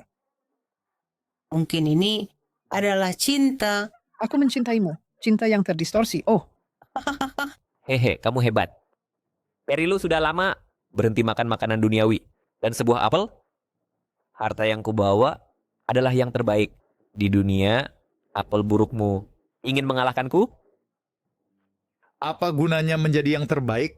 Mungkin ini adalah cinta. Aku mencintaimu. Cinta yang terdistorsi. Oh, Hehe, kamu hebat. Fairy Lu sudah lama berhenti makan makanan duniawi. Dan sebuah apel, harta yang kubawa adalah yang terbaik. Di dunia, apel burukmu ingin mengalahkanku? Apa gunanya menjadi yang terbaik?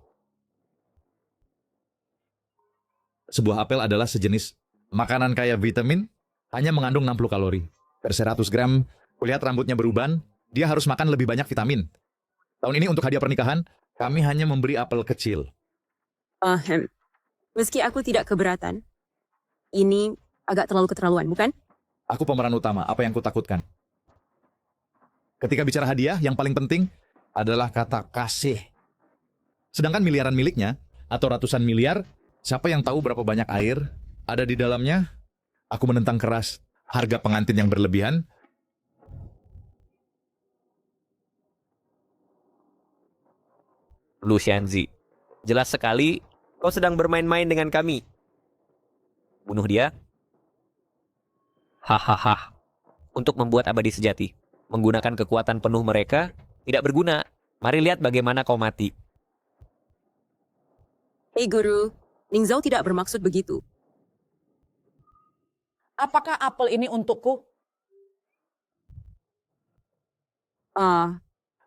Sebuah apel adalah sejenis makanan kaya vitamin, hanya mengandung 60 kalori. Per 100 gram, kulihat rambutnya beruban, dia harus makan lebih banyak vitamin. Tahun ini untuk hadiah pernikahan, kami hanya memberi apel kecil. Meski aku tidak keberatan, ini agak terlalu keterlaluan, bukan? Aku pemeran utama, apa yang kutakutkan? Ketika bicara hadiah, yang paling penting adalah kata kasih. Sedangkan miliaran miliknya, atau ratusan miliar, siapa yang tahu berapa banyak air ada di dalamnya? Aku menentang keras harga pengantin yang berlebihan. Lu Xianzi, jelas sekali kau sedang bermain-main dengan kami. Bunuh dia? Hahaha. Untuk membuat abadi sejati, menggunakan kekuatan penuh mereka, tidak berguna. Mari lihat bagaimana kau mati. Hei guru, Ning Zhou tidak bermaksud begitu. Apakah apel ini untukku?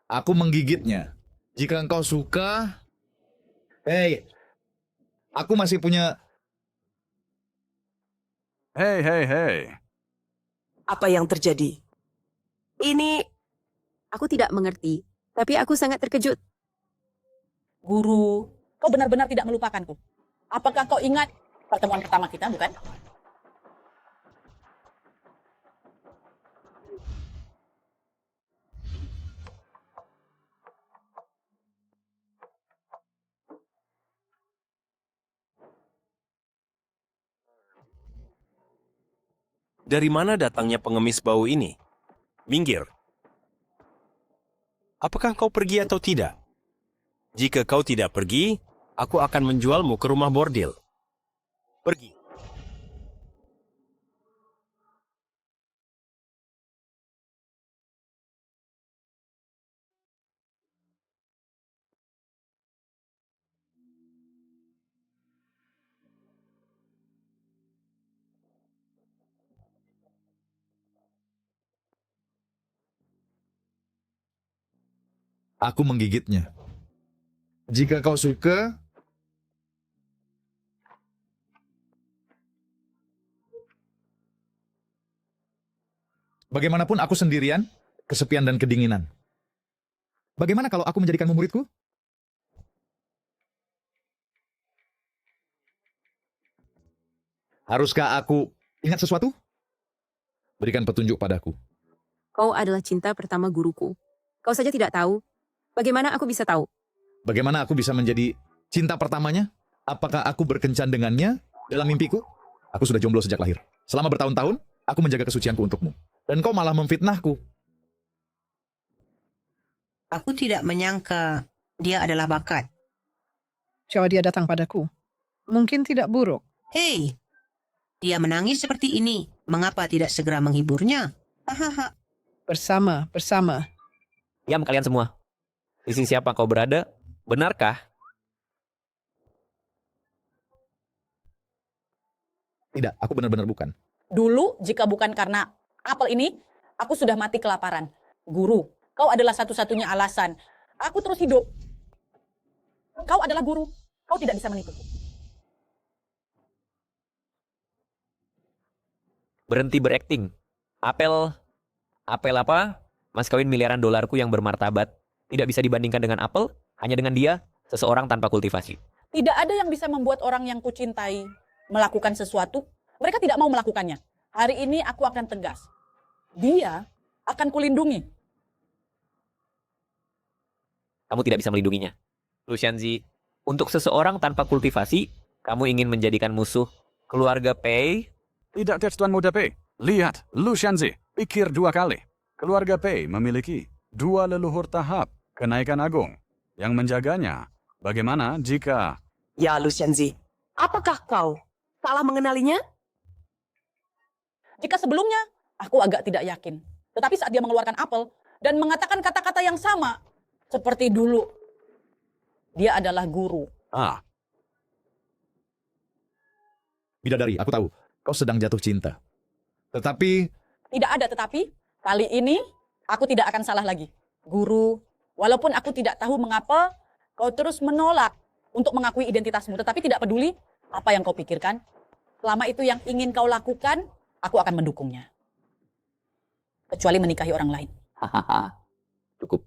Aku menggigitnya. Jika engkau suka... Hei, aku masih punya... Hei. Apa yang terjadi? Ini... Aku tidak mengerti, tapi aku sangat terkejut. Guru, kau benar-benar tidak melupakanku. Apakah kau ingat pertemuan pertama kita, bukan? Dari mana datangnya pengemis bau ini? Minggir. apakah kau pergi atau tidak? Jika kau tidak pergi, aku akan menjualmu ke rumah bordil. Pergi. Aku menggigitnya. Jika kau suka, bagaimanapun aku sendirian, kesepian dan kedinginan. Bagaimana kalau aku menjadikanmu muridku? Haruskah aku ingat sesuatu? Berikan petunjuk padaku. Kau adalah cinta pertama guruku. Kau saja tidak tahu. Bagaimana aku bisa tahu? Bagaimana aku bisa menjadi cinta pertamanya? Apakah aku berkencan dengannya dalam mimpiku? Aku sudah jomblo sejak lahir. Selama bertahun-tahun, aku menjaga kesucianku untukmu. Dan kau malah memfitnahku. Aku tidak menyangka dia adalah bakat. Coba dia datang padaku. Mungkin tidak buruk. Hei, dia menangis seperti ini. Mengapa tidak segera menghiburnya? Hahaha. Bersama. Diam kalian semua. Di sisi siapa kau berada? Benarkah? Tidak, aku benar-benar bukan. Dulu, jika bukan karena apel ini, aku sudah mati kelaparan. Guru, kau adalah satu-satunya alasan. Aku terus hidup. Kau adalah guru. Kau tidak bisa menipuku. Berhenti berakting. Apel apa? Mas kawin miliaran dolarku yang bermartabat. Tidak bisa dibandingkan dengan apel, hanya dengan dia, seseorang tanpa kultivasi. Tidak ada yang bisa membuat orang yang kucintai melakukan sesuatu. Mereka tidak mau melakukannya. Hari ini aku akan tegas. Dia akan kulindungi. Kamu tidak bisa melindunginya. Lucianzi, untuk seseorang tanpa kultivasi, kamu ingin menjadikan musuh keluarga Pei? Tidak, Tuan Muda Pei. Lihat, Lucianzi, pikir 2 kali. Keluarga Pei memiliki 2 leluhur tahap kenaikan agung yang menjaganya. Bagaimana jika... Ya, Lucianzi. Apakah kau salah mengenalinya? Jika sebelumnya, aku agak tidak yakin. Tetapi saat dia mengeluarkan apel dan mengatakan kata-kata yang sama, seperti dulu, dia adalah guru. Bidadari, aku tahu. Kau sedang jatuh cinta. Tetapi... Tidak ada tetapi, kali ini aku tidak akan salah lagi. Guru, walaupun aku tidak tahu mengapa kau terus menolak untuk mengakui identitasmu, tetapi tidak peduli apa yang kau pikirkan. Selama itu yang ingin kau lakukan, aku akan mendukungnya. Kecuali menikahi orang lain. Hahaha, cukup.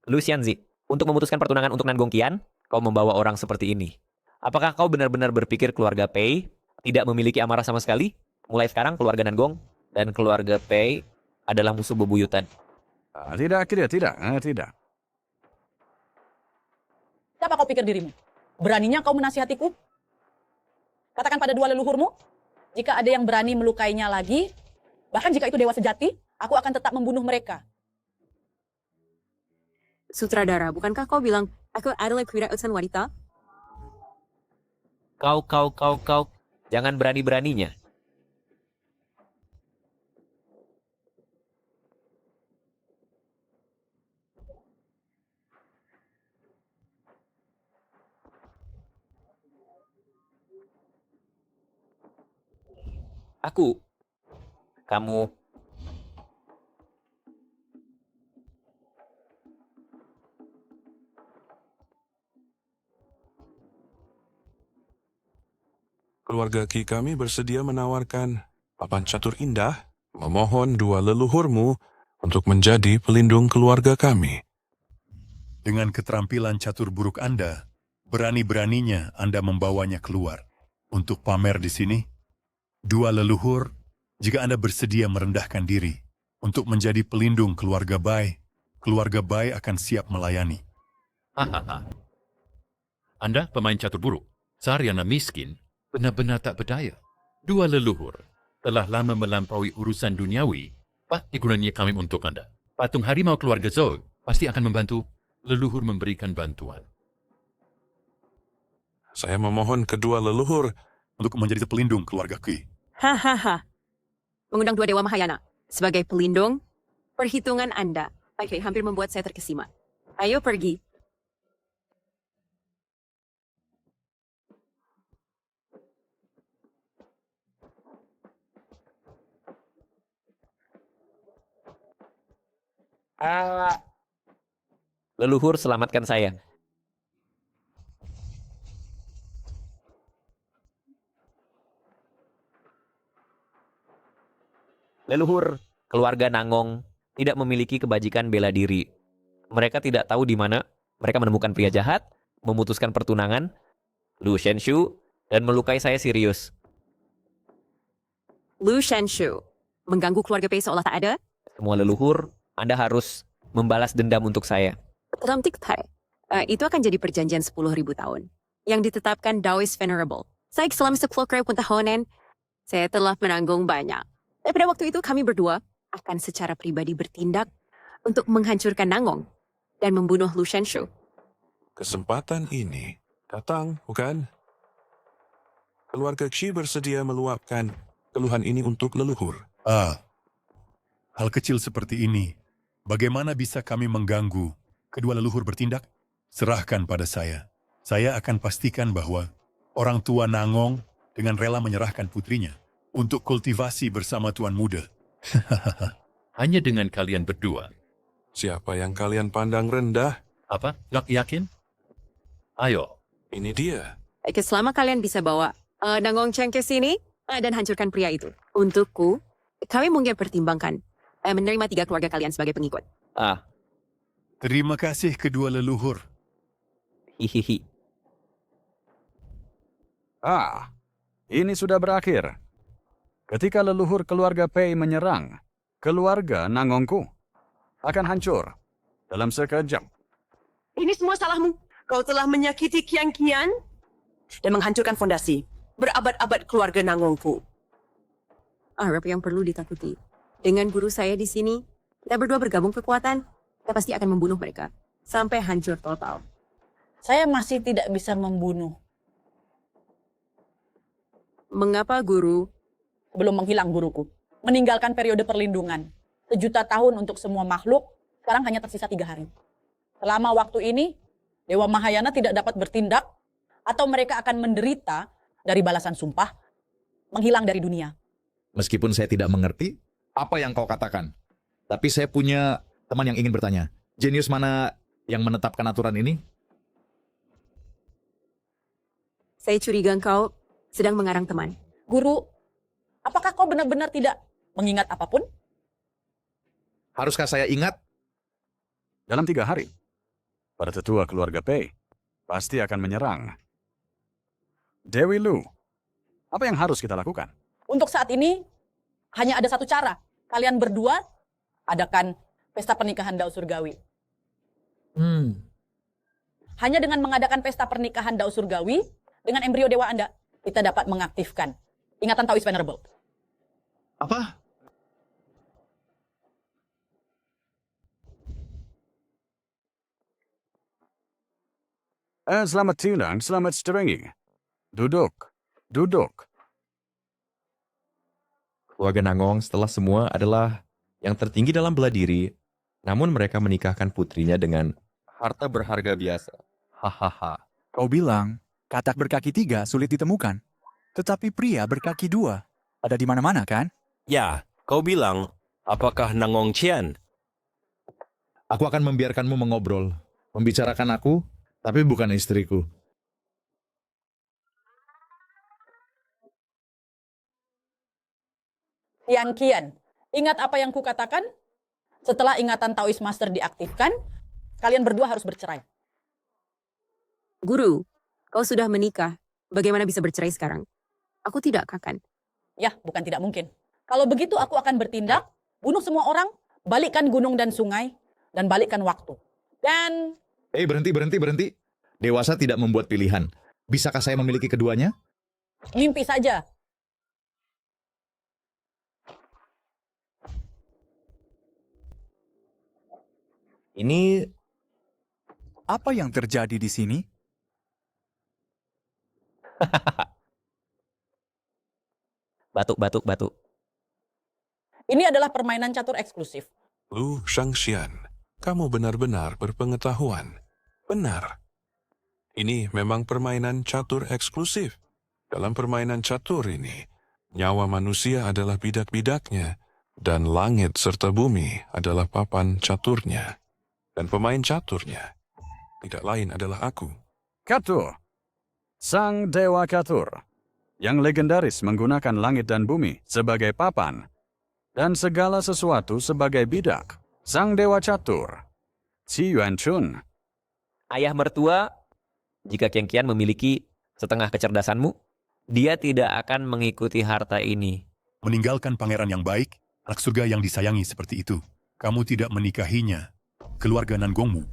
Lucianzi, untuk memutuskan pertunangan untuk Nan Gongqian, kau membawa orang seperti ini. Apakah kau benar-benar berpikir keluarga Pei tidak memiliki amarah sama sekali? Mulai sekarang keluarga Nan Gong dan keluarga Pei adalah musuh bebuyutan. Tidak. Siapa kau pikir dirimu? Beraninya kau menasihatiku? Katakan pada 2 leluhurmu, jika ada yang berani melukainya lagi, bahkan jika itu dewa sejati, aku akan tetap membunuh mereka. Sutradara, bukankah kau bilang, aku adalah kewirausahaan wanita? Kau. Jangan berani-beraninya. Kamu. Keluarga Ki kami bersedia menawarkan papan catur indah, memohon 2 leluhurmu untuk menjadi pelindung keluarga kami. Dengan keterampilan catur buruk Anda, berani-beraninya Anda membawanya keluar. Untuk pamer di sini, 2 leluhur, jika Anda bersedia merendahkan diri untuk menjadi pelindung keluarga Bai akan siap melayani. Hahaha. Anda pemain catur buruk, sarjana miskin, benar-benar tak berdaya. 2 leluhur telah lama melampaui urusan duniawi. Pak dikurnia kami untuk Anda. Patung harimau keluarga Zhou pasti akan membantu leluhur memberikan bantuan. Saya memohon kedua leluhur untuk menjadi pelindung keluarga Qi. Hahaha. Mengundang dua Dewa Mahayana sebagai pelindung, perhitungan Anda. Oke, hampir membuat saya terkesima. Ayo pergi. Leluhur, selamatkan saya. Leluhur, keluarga Nangong tidak memiliki kebajikan bela diri. Mereka tidak tahu di mana mereka menemukan pria jahat, memutuskan pertunangan, Lu Shenshu, dan melukai saya serius. Lu Shenshu, mengganggu keluarga Pei seolah tak ada. Semua leluhur, Anda harus membalas dendam untuk saya. Dalam Tiktai, itu akan jadi perjanjian 10.000 tahun yang ditetapkan Daoist Venerable. Saya selama 10 tahunan, saya telah menanggung banyak. Tapi pada waktu itu kami berdua akan secara pribadi bertindak untuk menghancurkan Nangong dan membunuh Lu Shenshu. Kesempatan ini datang, bukan? Keluarga Qi bersedia meluapkan keluhan ini untuk leluhur. Hal kecil seperti ini, bagaimana bisa kami mengganggu kedua leluhur bertindak? Serahkan pada saya. Saya akan pastikan bahwa orang tua Nangong dengan rela menyerahkan putrinya untuk kultivasi bersama Tuan Muda. Hanya dengan kalian berdua. Siapa yang kalian pandang rendah? Apa? Gak yakin? Ayo. Ini dia. Oke, selama kalian bisa bawa Nangong Cheng ke sini dan hancurkan pria itu. Untukku, kami mungkin pertimbangkan menerima 3 keluarga kalian sebagai pengikut. Terima kasih kedua leluhur. Hihihi. Ini sudah berakhir. Ketika leluhur keluarga Pei menyerang, keluarga Nangongku akan hancur dalam sekejap. Ini semua salahmu. Kau telah menyakiti Qian dan menghancurkan fondasi berabad-abad keluarga Nangongku. Apa yang perlu ditakuti? Dengan guru saya di sini, kita berdua bergabung kekuatan, kita pasti akan membunuh mereka sampai hancur total. Saya masih tidak bisa membunuh. Mengapa guru? Belum menghilang guruku. Meninggalkan periode perlindungan. 1 juta tahun untuk semua makhluk, sekarang hanya tersisa 3 hari. Selama waktu ini, Dewa Mahayana tidak dapat bertindak, atau mereka akan menderita dari balasan sumpah, menghilang dari dunia. Meskipun saya tidak mengerti apa yang kau katakan, tapi saya punya teman yang ingin bertanya. Jenius mana yang menetapkan aturan ini? Saya curiga kau sedang mengarang teman. Guru, apakah kau benar-benar tidak mengingat apapun? Haruskah saya ingat? Dalam 3 hari, para tetua keluarga Pei pasti akan menyerang. Dewi Lu, apa yang harus kita lakukan? Untuk saat ini, hanya ada satu cara. Kalian berdua adakan pesta pernikahan Dao Surgawi. Hanya dengan mengadakan pesta pernikahan Dao Surgawi, dengan embrio dewa Anda, kita dapat mengaktifkan ingatan Taoist Venerable. Apa? Selamat tinggal, selamat stringing. Duduk. Keluarga Nangong setelah semua adalah yang tertinggi dalam bela diri, namun mereka menikahkan putrinya dengan harta berharga biasa. Hahaha. Kau bilang, katak berkaki 3 sulit ditemukan. Tetapi pria berkaki 2 ada di mana-mana kan? Ya, kau bilang, apakah Nangong Qian? Aku akan membiarkanmu mengobrol, membicarakan aku, tapi bukan istriku. Qian, ingat apa yang kukatakan? Setelah ingatan Taoist Master diaktifkan, kalian berdua harus bercerai. Guru, kau sudah menikah. Bagaimana bisa bercerai sekarang? Aku tidak, Kakan. Ya, bukan tidak mungkin. Kalau begitu aku akan bertindak, bunuh semua orang, balikkan gunung dan sungai, dan balikkan waktu. Dan... Berhenti. Dewasa tidak membuat pilihan. Bisakah saya memiliki keduanya? mimpi saja. Ini Apa yang terjadi di sini? Batuk. Ini adalah permainan catur eksklusif. Lu Shangxian, kamu benar-benar berpengetahuan. Benar. Ini memang permainan catur eksklusif. Dalam permainan catur ini, nyawa manusia adalah bidak-bidaknya, dan langit serta bumi adalah papan caturnya. Dan pemain caturnya tidak lain adalah aku. Catur, sang dewa catur, yang legendaris menggunakan langit dan bumi sebagai papan, dan segala sesuatu sebagai bidak. Sang dewa catur, Qi Yuanchun. Ayah mertua, jika Qian Qian memiliki setengah kecerdasanmu, dia tidak akan mengikuti harta ini. Meninggalkan pangeran yang baik, anak surga yang disayangi seperti itu. Kamu tidak menikahinya. Keluarga Nangongmu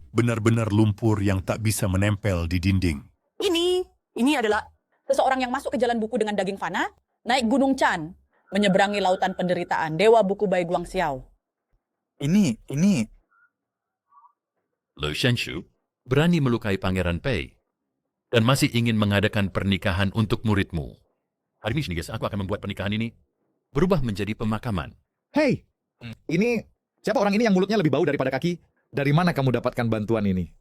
benar-benar lumpur yang tak bisa menempel di dinding. Ini adalah Seseorang yang masuk ke jalan buku dengan daging fana, naik Gunung Chan, menyeberangi lautan penderitaan, dewa buku Bai Guangxiao. Ini. Lu Shenshu berani melukai Pangeran Pei dan masih ingin mengadakan pernikahan untuk muridmu. Hari ini, guys, aku akan membuat pernikahan ini berubah menjadi pemakaman. Hei, ini siapa orang ini yang mulutnya lebih bau daripada kaki? Dari mana kamu dapatkan bantuan ini?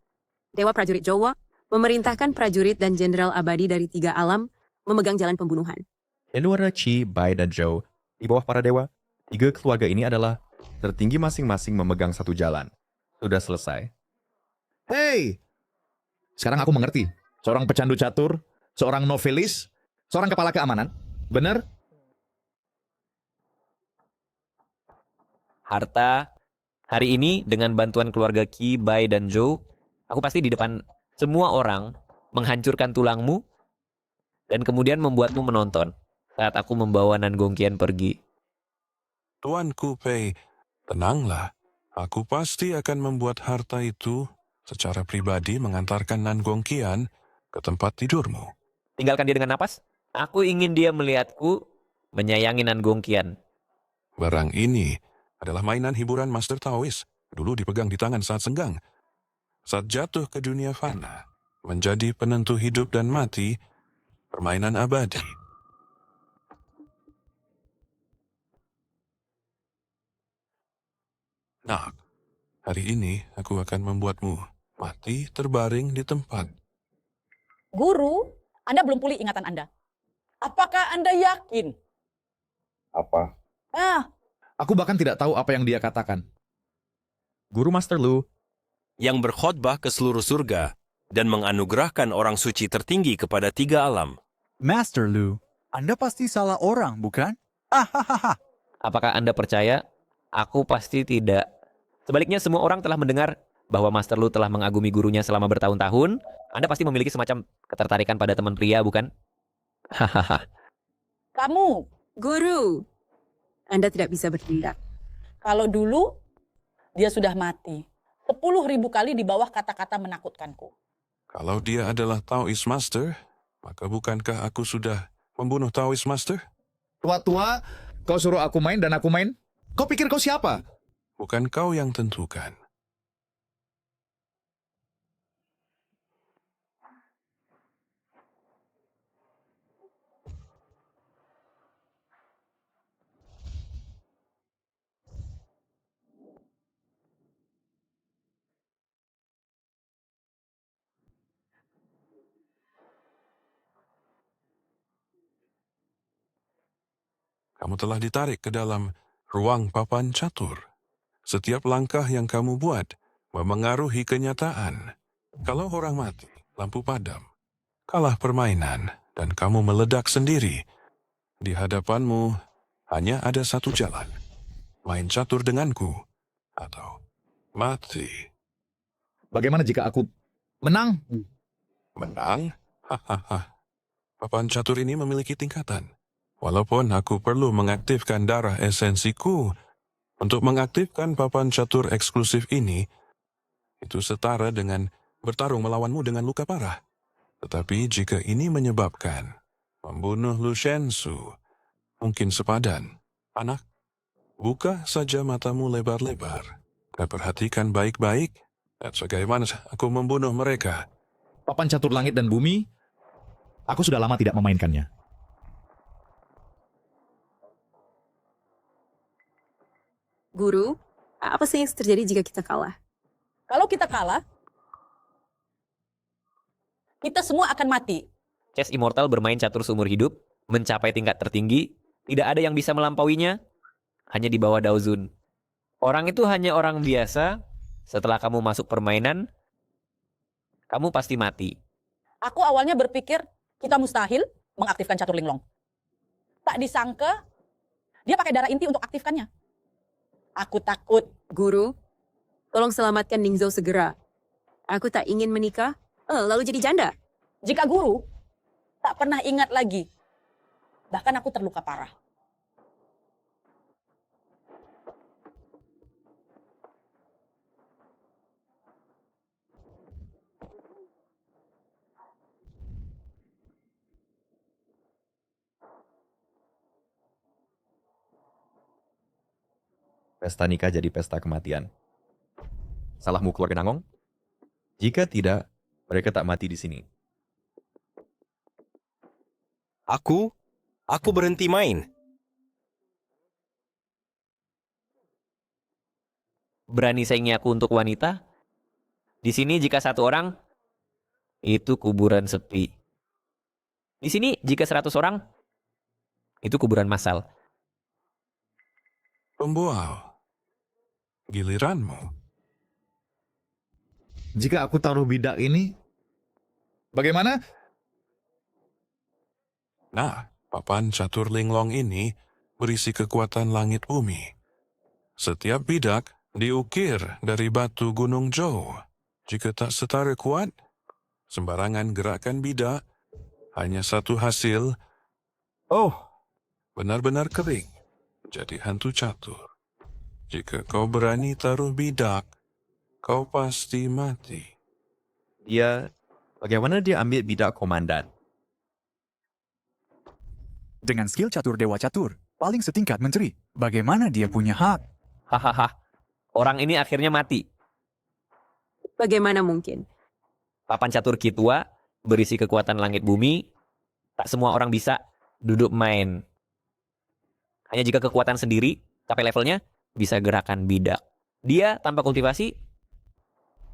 Dewa prajurit Jawa memerintahkan prajurit dan jenderal abadi dari 3 alam memegang jalan pembunuhan. di luar Qi, Bai, dan Zhou, di bawah para dewa, 3 keluarga ini adalah tertinggi masing-masing memegang satu jalan. Sudah selesai. Hei, sekarang aku mengerti. Seorang pecandu catur, seorang novelis, seorang kepala keamanan. Benar? Harta, hari ini dengan bantuan keluarga Qi, Bai, dan Zhou, aku pasti di depan semua orang menghancurkan tulangmu dan kemudian membuatmu menonton saat aku membawa Nan Gongqian pergi. Tuanku Pei, tenanglah. Aku pasti akan membuat harta itu secara pribadi mengantarkan Nan Gongqian ke tempat tidurmu. Tinggalkan dia dengan napas. Aku ingin dia melihatku menyayangi Nan Gongqian. Barang ini adalah mainan hiburan Master Taois. Dulu dipegang di tangan saat senggang. Saat jatuh ke dunia fana, menjadi penentu hidup dan mati, permainan abadi. Nah, hari ini aku akan membuatmu mati terbaring di tempat. Guru, Anda belum pulih ingatan Anda. Apakah Anda yakin? Apa? Aku bahkan tidak tahu apa yang dia katakan. Guru Master Lu, yang berkhotbah ke seluruh surga dan menganugerahkan orang suci tertinggi kepada 3 alam. Master Lu, Anda pasti salah orang, bukan? Apakah Anda percaya? Aku pasti tidak. Sebaliknya semua orang telah mendengar bahwa Master Lu telah mengagumi gurunya selama bertahun-tahun. Anda pasti memiliki semacam ketertarikan pada teman pria, bukan? Hahaha. Kamu, Guru, Anda tidak bisa bertindak. kalau dulu dia sudah mati 10.000 kali di bawah kata-kata menakutkanku. Kalau dia adalah Taoist Master, maka bukankah aku sudah membunuh Taoist Master? Tua-tua, kau suruh aku main dan aku main? Kau pikir kau siapa? Bukan kau yang tentukan. Kamu telah ditarik ke dalam ruang papan catur. Setiap langkah yang kamu buat memengaruhi kenyataan. Kalau orang mati, lampu padam. Kalah permainan dan kamu meledak sendiri. Di hadapanmu hanya ada satu jalan. Main catur denganku atau mati. Bagaimana jika aku menang? Menang? Hahaha. Papan catur ini memiliki tingkatan. Walaupun aku perlu mengaktifkan darah esensiku untuk mengaktifkan papan catur eksklusif ini, itu setara dengan bertarung melawanmu dengan luka parah. Tetapi jika ini menyebabkan membunuh Lu Shensu, mungkin sepadan. Anak, buka saja matamu lebar-lebar. Dan perhatikan baik-baik, dan bagaimana aku membunuh mereka. Papan catur langit dan bumi, aku sudah lama tidak memainkannya. Guru, apa sih yang terjadi jika kita kalah? Kalau kita kalah, kita semua akan mati. Chess Immortal bermain catur seumur hidup, mencapai tingkat tertinggi, tidak ada yang bisa melampauinya, hanya di bawah Daozun. Orang itu hanya orang biasa, setelah kamu masuk permainan, kamu pasti mati. Aku awalnya berpikir kita mustahil mengaktifkan catur linglong. Tak disangka, dia pakai darah inti untuk aktifkannya. Aku takut. Guru, tolong selamatkan Ningzhou segera. Aku tak ingin menikah, lalu jadi janda. Jika guru tak pernah ingat lagi, bahkan aku terluka parah. Pesta nikah jadi pesta kematian. Salahmu keluarga Nangong? Jika tidak, mereka tak mati di sini. Aku berhenti main. Berani saingi aku untuk wanita? Di sini jika satu orang, itu kuburan sepi. Di sini jika 100 orang, itu kuburan massal. Pembual, giliranmu. Jika aku taruh bidak ini, bagaimana? Nah, papan catur linglong ini berisi kekuatan langit bumi. Setiap bidak diukir dari batu Gunung Zhou. Jika tak setara kuat, sembarangan gerakan bidak, hanya satu hasil. Oh, benar-benar kering. Jadi hantu catur. Jika kau berani taruh bidak, kau pasti mati. Bagaimana dia ambil bidak komandan? Dengan skill catur Dewa Catur, paling setingkat menteri. Bagaimana dia punya hak? Hahaha, orang ini akhirnya mati. Bagaimana mungkin? Papan catur Kitua berisi kekuatan langit bumi. Tak semua orang bisa duduk main. Hanya jika kekuatan sendiri, capai levelnya, bisa gerakan bidak. Dia tanpa kultivasi,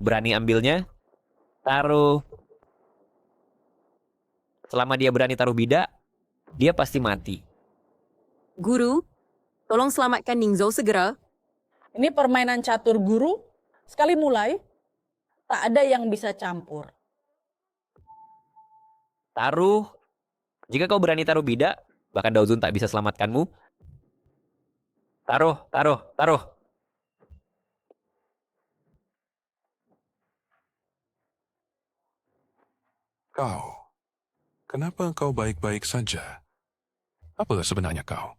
berani ambilnya, taruh. Selama dia berani taruh bidak, dia pasti mati. Guru, tolong selamatkan Ningzhou segera. Ini permainan catur guru, sekali mulai, tak ada yang bisa campur. Taruh. Jika kau berani taruh bidak, bahkan Daozun tak bisa selamatkanmu. Taruh. Kau, kenapa kau baik-baik saja? Apa sebenarnya kau?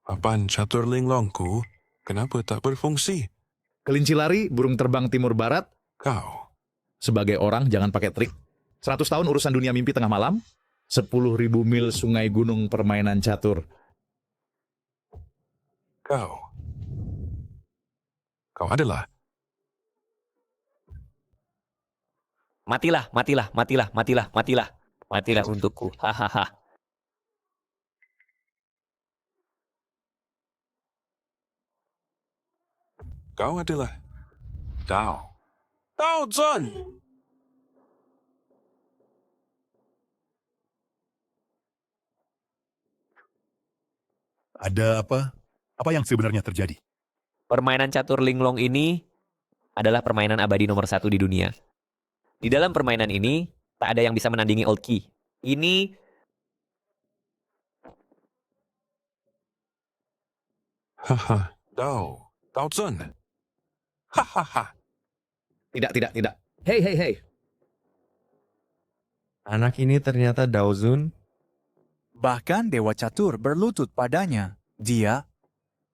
Papan catur linglongku, kenapa tak berfungsi? Kelinci lari, burung terbang timur barat. Kau. Sebagai orang, jangan pakai trik. 100 tahun urusan dunia mimpi tengah malam. 10.000 mil sungai gunung permainan catur. Kau adalah. Matilah untukku. Hahaha. Kau adalah Dao Zun. Ada apa? Apa yang sebenarnya terjadi? Permainan catur linglong ini adalah permainan abadi nomor 1 di dunia. Di dalam permainan ini, tak ada yang bisa menandingi Old Key. Ini Haha, Dao Zun. Hahaha. Tidak. Hei. Anak ini ternyata Daozun. Bahkan Dewa Catur berlutut padanya. Dia?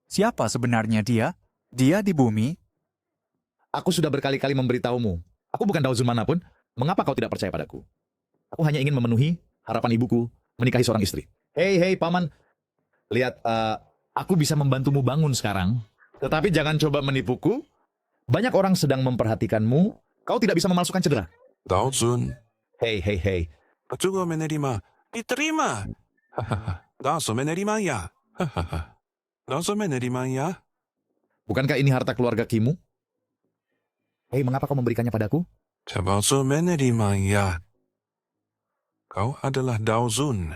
Siapa sebenarnya dia? Dia di bumi? Aku sudah berkali-kali memberitahumu. Aku bukan Daozun manapun. Mengapa kau tidak percaya padaku? Aku hanya ingin memenuhi harapan ibuku menikahi seorang istri. Hei, paman. Lihat, aku bisa membantumu bangun sekarang. Tetapi jangan coba menipuku. Banyak orang sedang memperhatikanmu. Kau tidak bisa memalsukan cedera. Dao Zun. Hei, hei, hei. Juga menerima. Diterima. Daso menerima ya. Daso menerima ya. Bukankah ini harta keluarga Kimu? Hei, mengapa kau memberikannya padaku? Daso menerima ya. Kau adalah Dao Zun.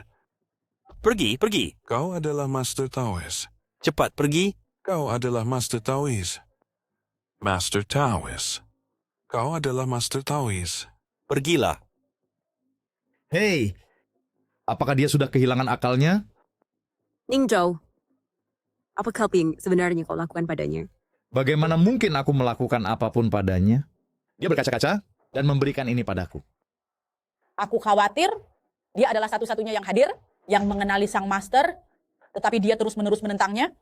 Pergi, pergi. Kau adalah Master Taoist. Cepat pergi. Kau adalah Master Taoist. Master Taoist. Kau adalah Master Taoist. Pergilah. Hei, apakah dia sudah kehilangan akalnya? Ningzhou, apa yang sebenarnya kau lakukan padanya? Bagaimana mungkin aku melakukan apapun padanya? Dia berkaca-kaca dan memberikan ini padaku. Aku khawatir dia adalah satu-satunya yang hadir, yang mengenali sang master, tetapi dia terus-menerus menentangnya,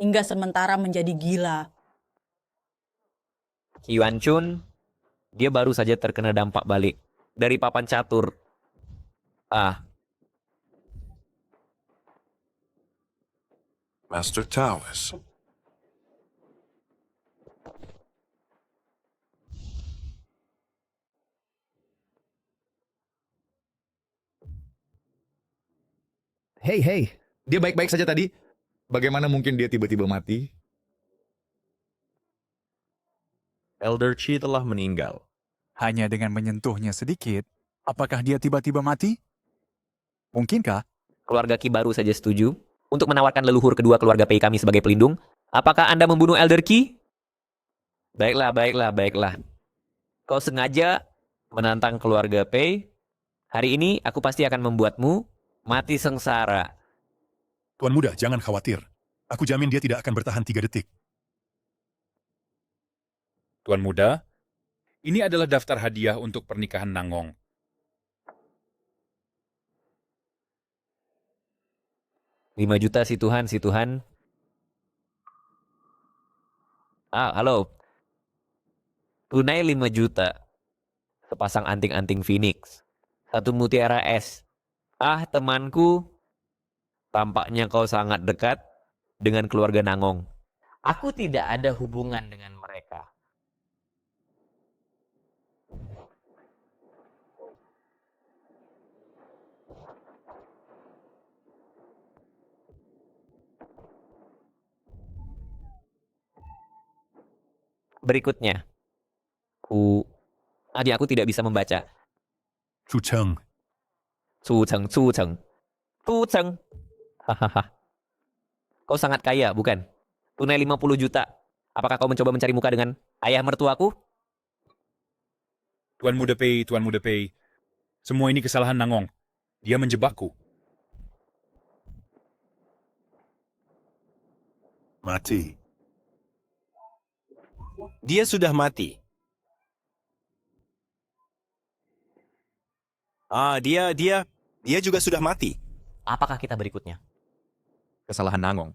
hingga sementara menjadi gila. Yuan Chun, dia baru saja terkena dampak balik dari papan catur. Master Taoist. Hei, hei. Dia baik-baik saja tadi. Bagaimana mungkin dia tiba-tiba mati? Elder Qi telah meninggal. Hanya dengan menyentuhnya sedikit, apakah dia tiba-tiba mati? Mungkinkah? Keluarga Qi baru saja setuju untuk menawarkan leluhur kedua keluarga Pei kami sebagai pelindung. Apakah Anda membunuh Elder Qi? Baiklah, baiklah, baiklah. Kau sengaja menantang keluarga Pei. Hari ini aku pasti akan membuatmu mati sengsara. Tuan Muda, jangan khawatir. Aku jamin dia tidak akan bertahan 3 detik. Tuan Muda, ini adalah daftar hadiah untuk pernikahan Nangong. Rp5 juta si Tuhan, si Tuhan. Halo. Tunai 5 juta. Sepasang anting-anting Phoenix. 1 mutiara es. Temanku. Tampaknya kau sangat dekat dengan keluarga Nangong. Aku tidak ada hubungan dengan mereka. Berikutnya. Aku tidak bisa membaca. Su Cheng. Su Cheng. Hahaha. Kau sangat kaya, bukan? Tunai 50 juta. Apakah kau mencoba mencari muka dengan ayah mertuaku? Tuan Muda Pei. Semua ini kesalahan Nangong. Dia menjebakku. Mati. Dia sudah mati. Dia juga sudah mati. Apakah kita berikutnya? Kesalahan Nangong.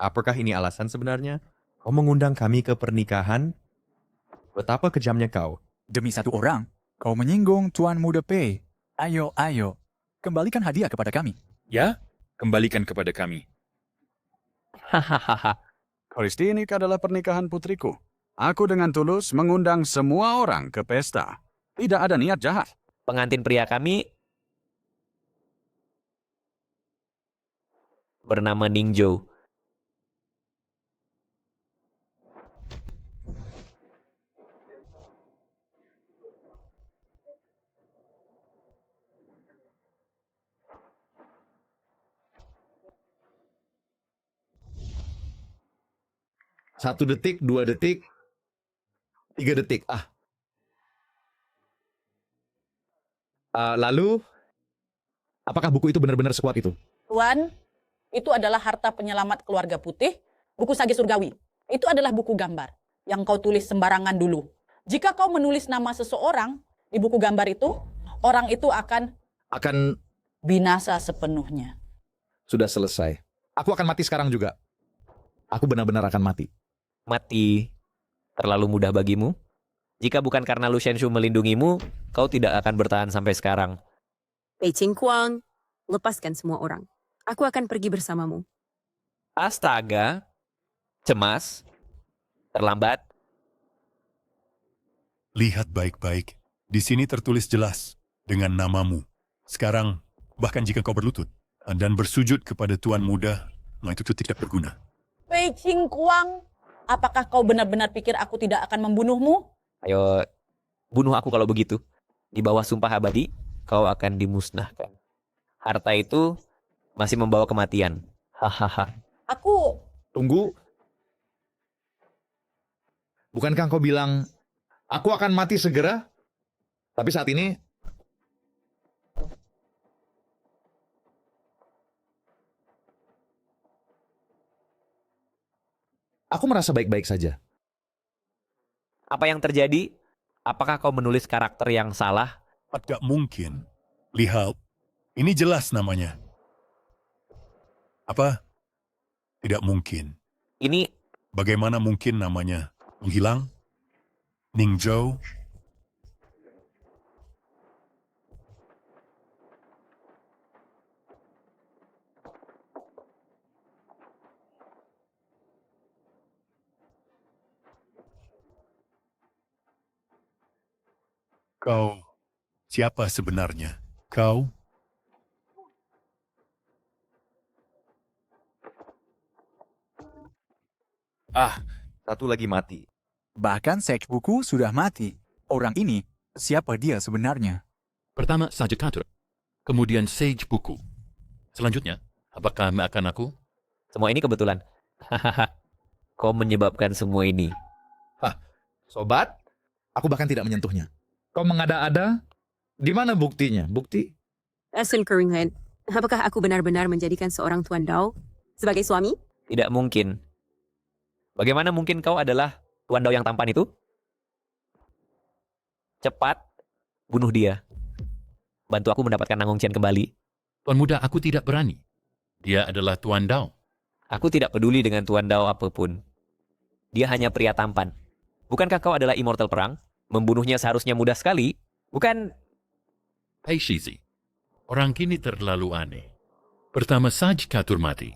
Apakah ini alasan sebenarnya? Kau mengundang kami ke pernikahan? Betapa kejamnya kau. Demi 1 orang, kau menyinggung Tuan Muda Pei. Ayo, kembalikan hadiah kepada kami. Ya, kembalikan kepada kami. Hahaha. Kristi, ini adalah pernikahan putriku. Aku dengan tulus mengundang semua orang ke pesta. Tidak ada niat jahat. Pengantin pria kami bernama Ningzhou. Satu detik, 2 detik, 3 detik. Lalu, apakah buku itu benar-benar sekuat itu? Tuan, itu adalah harta penyelamat keluarga putih, buku Sage Surgawi. Itu adalah buku gambar yang kau tulis sembarangan dulu. Jika kau menulis nama seseorang di buku gambar itu, orang itu akan binasa sepenuhnya. Sudah selesai. Aku akan mati sekarang juga. Aku benar-benar akan mati. Mati terlalu mudah bagimu? Jika bukan karena Lu Shenshu melindungimu, kau tidak akan bertahan sampai sekarang. Pei Qingguang, lepaskan semua orang. Aku akan pergi bersamamu. Astaga, cemas, Terlambat. Lihat baik-baik. Di sini tertulis jelas dengan namamu. Sekarang, bahkan jika kau berlutut dan bersujud kepada Tuan Muda, nah itu tidak berguna. Pei Ching Kuang, apakah kau benar-benar pikir aku tidak akan membunuhmu? Ayo, bunuh aku kalau begitu. Di bawah sumpah abadi, kau akan dimusnahkan. Harta itu masih membawa kematian. Hahaha. Aku... Tunggu. Bukankah kau bilang, aku akan mati segera? Tapi saat ini, aku merasa baik-baik saja. Apa yang terjadi? Apakah kau menulis karakter yang salah? Tidak mungkin. Lihat, ini jelas namanya. Apa? Tidak mungkin. Ini... Bagaimana mungkin namanya menghilang? Ningzhou? Kau siapa sebenarnya? Kau? Satu lagi mati. Bahkan Sage Buku sudah mati. Orang ini, siapa dia sebenarnya? Pertama Sage Catur, kemudian Sage Buku. Selanjutnya, apakah makan aku? Semua ini kebetulan. Hahaha. Kau menyebabkan semua ini. Sobat, aku bahkan tidak menyentuhnya. Kau mengada-ada? Di mana buktinya? Bukti? Sun Keringhen, apakah aku benar-benar menjadikan seorang Tuan Dao sebagai suami? Tidak mungkin. Bagaimana mungkin kau adalah Tuan Dao yang tampan itu? Cepat, bunuh dia. Bantu aku mendapatkan Nangong Chen kembali. Tuan Muda, aku tidak berani. Dia adalah Tuan Dao. Aku tidak peduli dengan Tuan Dao apapun. Dia hanya pria tampan. Bukankah kau adalah immortal perang? Membunuhnya seharusnya mudah sekali. Bukan... Hei Shizi, orang kini terlalu aneh. Pertama Sage Catur mati.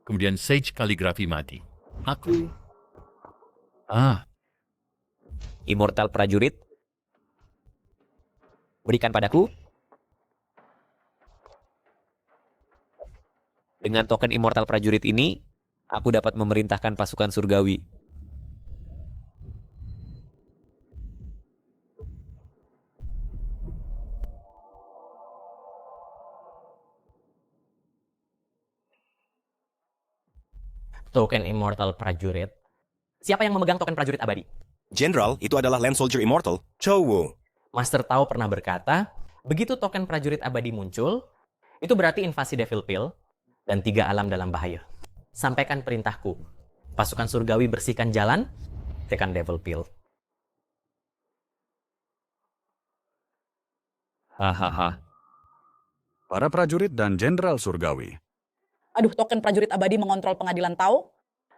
Kemudian Sage Kaligrafi mati. Aku... Immortal prajurit? Berikan padaku. Dengan token immortal prajurit ini, aku dapat memerintahkan pasukan surgawi. Token Immortal Prajurit. Siapa yang memegang token prajurit abadi? General, itu adalah Land Soldier Immortal, Chow Wu. Master Tao pernah berkata, begitu token prajurit abadi muncul, itu berarti invasi Devil Pill dan 3 alam dalam bahaya. Sampaikan perintahku. Pasukan surgawi bersihkan jalan, tekan Devil Pill. Hahaha. Para prajurit dan jenderal surgawi. Aduh, token prajurit abadi mengontrol pengadilan Tao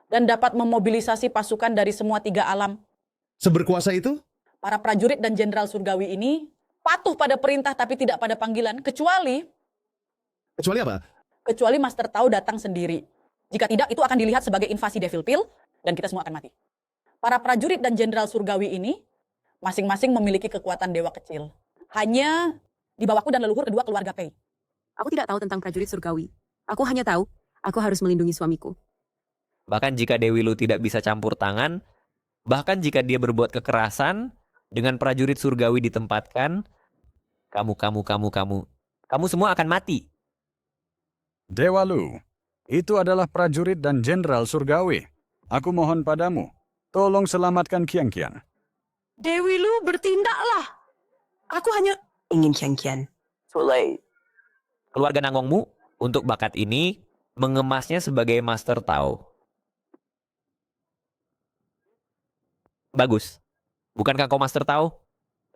dan dapat memobilisasi pasukan dari semua 3 alam. Seberkuasa itu? Para prajurit dan jenderal surgawi ini patuh pada perintah tapi tidak pada panggilan, kecuali... Kecuali apa? Kecuali Master Tao datang sendiri. Jika tidak, itu akan dilihat sebagai invasi Devil Pill dan kita semua akan mati. Para prajurit dan jenderal surgawi ini masing-masing memiliki kekuatan dewa kecil. Hanya di bawahku dan leluhur kedua keluarga Pei. Aku tidak tahu tentang prajurit surgawi. Aku hanya tahu, aku harus melindungi suamiku. Bahkan jika Dewi Lu tidak bisa campur tangan, bahkan jika dia berbuat kekerasan, dengan prajurit surgawi ditempatkan, kamu semua akan mati. Dewa Lu, itu adalah prajurit dan jenderal surgawi. Aku mohon padamu, tolong selamatkan Qian Qian. Dewi Lu, bertindaklah. Aku hanya ingin Qian Qian. Keluarga Nangongmu, untuk bakat ini, mengemasnya sebagai Master Tao. Bagus. Bukankah kau Master Tao?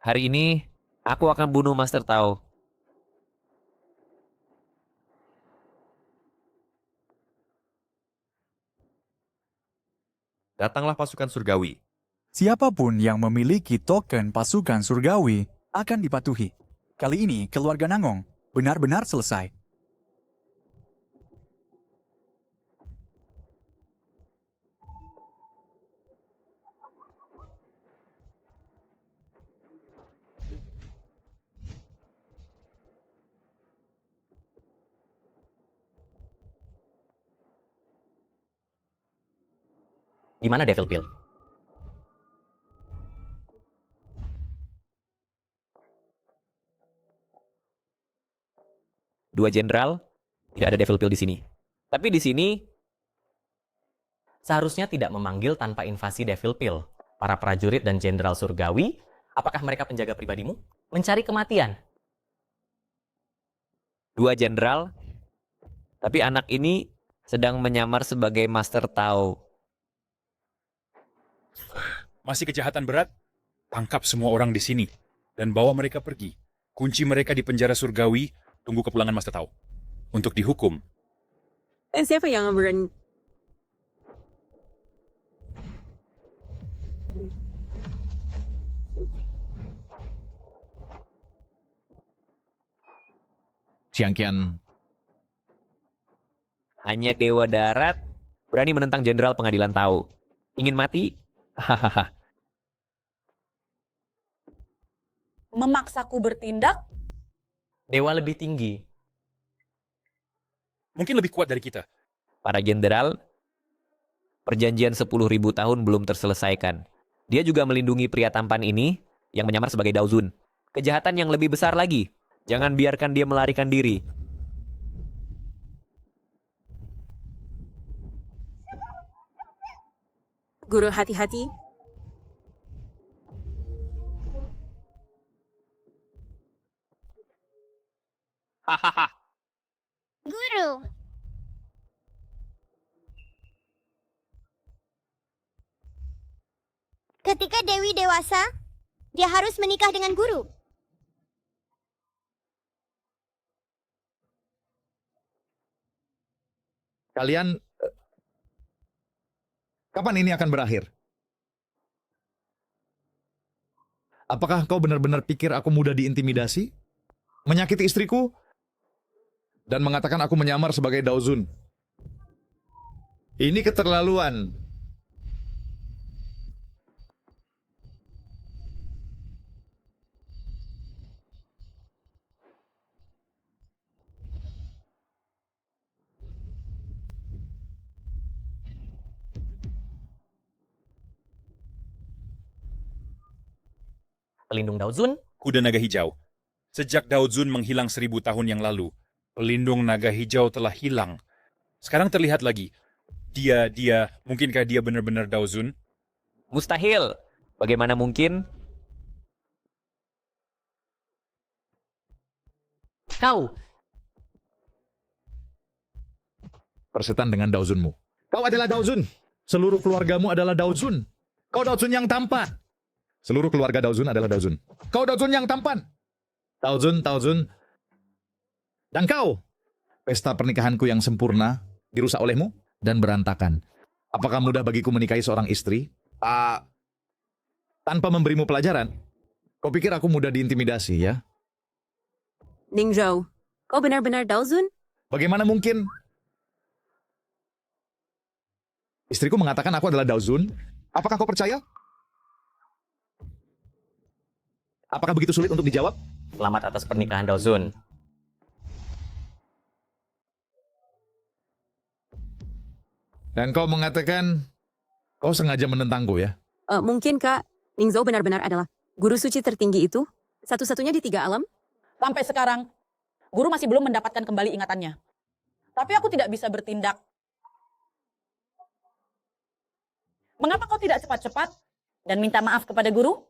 Hari ini, aku akan bunuh Master Tao. Datanglah pasukan surgawi. Siapapun yang memiliki token pasukan surgawi akan dipatuhi. Kali ini keluarga Nangong benar-benar selesai. Di mana Devil Pill? Dua jenderal, tidak ada Devil Pill di sini. Tapi di sini Seharusnya tidak memanggil tanpa invasi Devil Pill. Para prajurit dan jenderal surgawi, apakah mereka penjaga pribadimu? Mencari kematian. dua jenderal, tapi anak ini sedang menyamar sebagai Master Tao. Masih kejahatan berat? Tangkap semua orang di sini dan bawa mereka pergi. Kunci mereka di penjara surgawi, tunggu kepulangan Master Tao. Untuk dihukum. Siapa yang berani? Siang Kian, Hanya Dewa Darat berani menentang jenderal pengadilan Tao. Ingin mati? Hahaha. Memaksaku bertindak? Dewa lebih tinggi. Mungkin lebih kuat dari kita. Para jenderal, perjanjian 10.000 tahun belum terselesaikan. Dia juga melindungi pria tampan ini yang menyamar sebagai Daozun. Kejahatan yang lebih besar lagi. Jangan biarkan dia melarikan diri. Guru, hati-hati. Hahaha. Guru, ketika Dewi dewasa, dia harus menikah dengan guru. kalian kapan ini akan berakhir? Apakah kau benar-benar pikir aku mudah diintimidasi? Menyakiti istriku? Dan mengatakan aku menyamar sebagai Daozun? Ini keterlaluan. Pelindung Daozun? Kuda naga hijau. Sejak Daozun menghilang 1000 tahun yang lalu, pelindung naga hijau telah hilang. Sekarang terlihat lagi. Mungkinkah dia benar-benar Daozun? Mustahil. Bagaimana mungkin? Kau. Persetan dengan Daozunmu. Kau adalah Daozun. Seluruh keluargamu adalah Daozun. Kau Daozun yang tampan. Seluruh keluarga Daozun adalah Daozun. Kau Daozun yang tampan. Daozun. Dan kau. Pesta pernikahanku yang sempurna dirusak olehmu dan berantakan. Apakah mudah bagiku menikahi seorang istri? Tanpa memberimu pelajaran? Kau pikir aku mudah diintimidasi, ya? Ning Zhao, kau benar-benar Daozun? Bagaimana mungkin? Istriku mengatakan aku adalah Daozun. Apakah kau percaya? Apakah begitu sulit untuk dijawab? Selamat atas pernikahan Daozun. Dan kau mengatakan kau sengaja menentangku, ya? Mungkin Kak, Ning Zhao benar-benar adalah guru suci tertinggi itu? Satu-satunya di 3 alam? Sampai sekarang, guru masih belum mendapatkan kembali ingatannya. Tapi aku tidak bisa bertindak. Mengapa kau tidak cepat-cepat dan minta maaf kepada guru?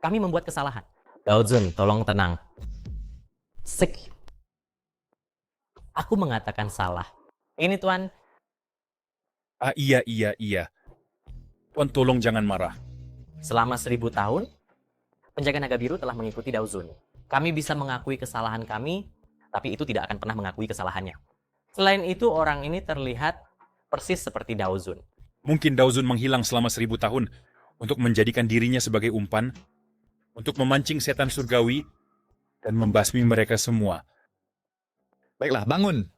Kami membuat kesalahan. Daozun, tolong tenang. Sek. Aku mengatakan salah. Ini Tuan. Iya. Tuan tolong jangan marah. Selama 1000 tahun, penjaga naga biru telah mengikuti Daozun. Kami bisa mengakui kesalahan kami, tapi itu tidak akan pernah mengakui kesalahannya. Selain itu, orang ini terlihat persis seperti Daozun. Mungkin Daozun menghilang selama 1000 tahun untuk menjadikan dirinya sebagai umpan, untuk memancing setan surgawi, dan membasmi mereka semua. Baiklah, bangun.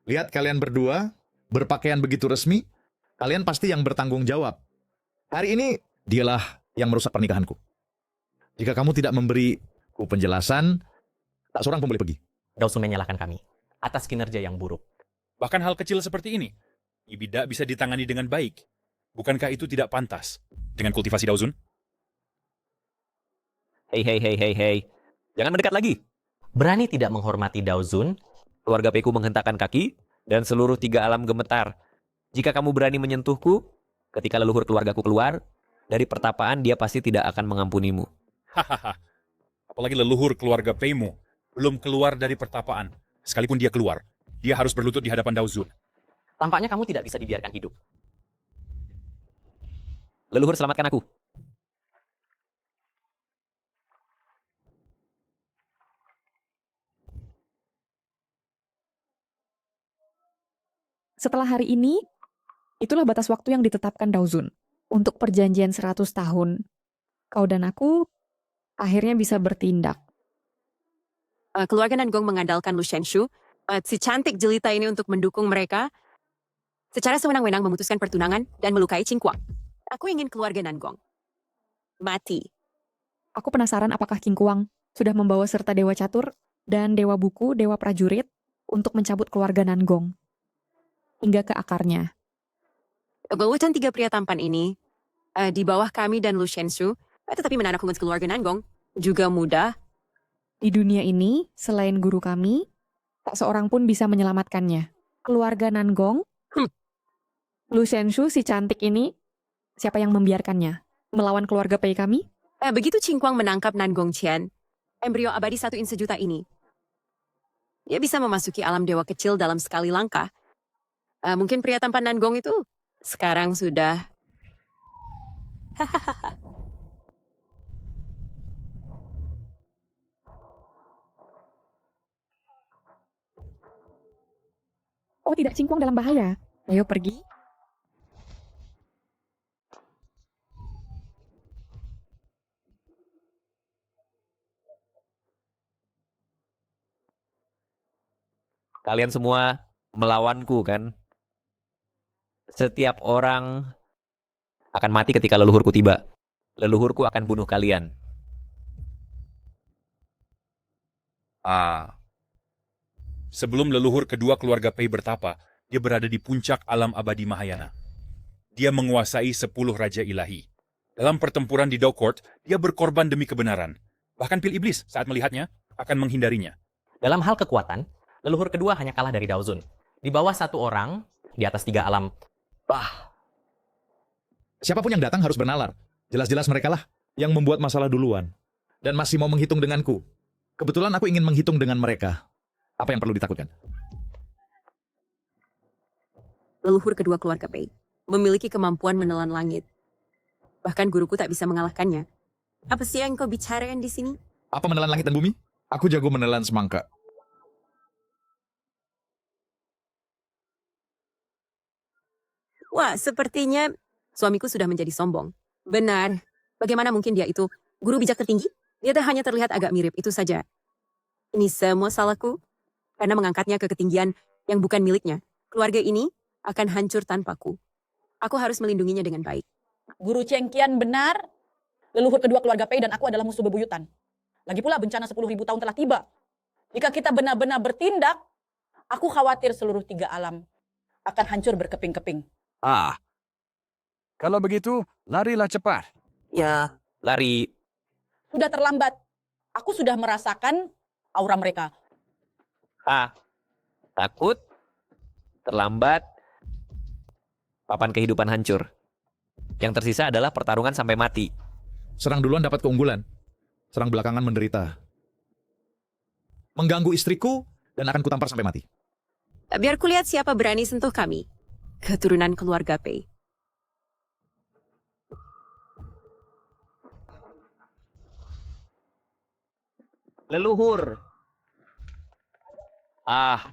Lihat kalian berdua, berpakaian begitu resmi, kalian pasti yang bertanggung jawab. Hari ini, dialah yang merusak pernikahanku. Jika kamu tidak memberiku penjelasan, tak seorang pun boleh pergi. Daosun menyalahkan kami atas kinerja yang buruk. Bahkan hal kecil seperti ini, tidak bisa ditangani dengan baik. Bukankah itu tidak pantas dengan kultivasi Daozun? Hei. Jangan mendekat lagi. Berani tidak menghormati Daozun, Keluarga Peiku menghentakkan kaki, dan seluruh 3 alam gemetar. Jika kamu berani menyentuhku, ketika leluhur keluargaku keluar, dari pertapaan dia pasti tidak akan mengampunimu. Hahaha. Apalagi leluhur keluarga Peimu belum keluar dari pertapaan. Sekalipun dia keluar, dia harus berlutut di hadapan Daozun. tampaknya kamu tidak bisa dibiarkan hidup. Leluhur, selamatkan aku. Setelah hari ini, itulah batas waktu yang ditetapkan Daozun. Untuk perjanjian 100 tahun, kau dan aku akhirnya bisa bertindak. Keluarga Nangong mengandalkan Lu Shenshu, si cantik jelita ini untuk mendukung mereka, secara sewenang-wenang memutuskan pertunangan dan melukai Qingguang. Aku ingin keluarga Nangong mati. Aku penasaran apakah Qingguang sudah membawa serta Dewa Catur dan Dewa Buku, Dewa Prajurit untuk mencabut keluarga Nangong hingga ke akarnya. Keguguran 3 pria tampan ini, di bawah kami dan Lu Shenshu, tetapi menanak hubungan keluarga Nangong juga mudah. Di dunia ini, selain guru kami, tak seorang pun bisa menyelamatkannya. Keluarga Nangong, Lu Shenshu si cantik ini, siapa yang membiarkannya melawan keluarga Pei kami? Begitu Qingguang menangkap Nangong Qian, embrio abadi 1 in sejuta ini, dia bisa memasuki alam dewa kecil dalam sekali langkah. Mungkin pria tampan Nangong itu sekarang sudah... Oh tidak, Qingguang dalam bahaya. Ayo pergi. Kalian semua melawanku, kan? Setiap orang akan mati ketika leluhurku tiba. Leluhurku akan bunuh kalian. Sebelum leluhur kedua keluarga Pei bertapa, dia berada di puncak alam abadi Mahayana. Dia menguasai 10 raja ilahi. Dalam pertempuran di Daw-Court, dia berkorban demi kebenaran. Bahkan pil iblis saat melihatnya akan menghindarinya. Dalam hal kekuatan, leluhur kedua hanya kalah dari Daozun. Di bawah 1 orang, di atas 3 alam. Siapapun yang datang harus bernalar. Jelas-jelas mereka lah yang membuat masalah duluan. Dan masih mau menghitung denganku. Kebetulan aku ingin menghitung dengan mereka. Apa yang perlu ditakutkan? Leluhur kedua keluarga Pei memiliki kemampuan menelan langit. Bahkan guruku tak bisa mengalahkannya. Apa sih yang kau bicarakan di sini? Apa menelan langit dan bumi? Aku jago menelan semangka. Wah, sepertinya suamiku sudah menjadi sombong. Benar. Bagaimana mungkin dia itu guru bijak tertinggi? Dia hanya terlihat agak mirip, itu saja. Ini semua salahku karena mengangkatnya ke ketinggian yang bukan miliknya. Keluarga ini akan hancur tanpaku. Aku harus melindunginya dengan baik. Guru Chengqian benar. Leluhur kedua keluarga Pei dan aku adalah musuh bebuyutan. Lagi pula bencana 10.000 tahun telah tiba. Jika kita benar-benar bertindak, aku khawatir seluruh 3 alam akan hancur berkeping-keping. Kalau begitu, larilah cepat. Ya, lari. Sudah terlambat. Aku sudah merasakan aura mereka. Takut, terlambat, papan kehidupan hancur. Yang tersisa adalah pertarungan sampai mati. Serang duluan dapat keunggulan. Serang belakangan menderita. Mengganggu istriku dan akan kutampar sampai mati. Biar kulihat siapa berani sentuh kami. Keturunan keluarga Pei. Leluhur. 10.000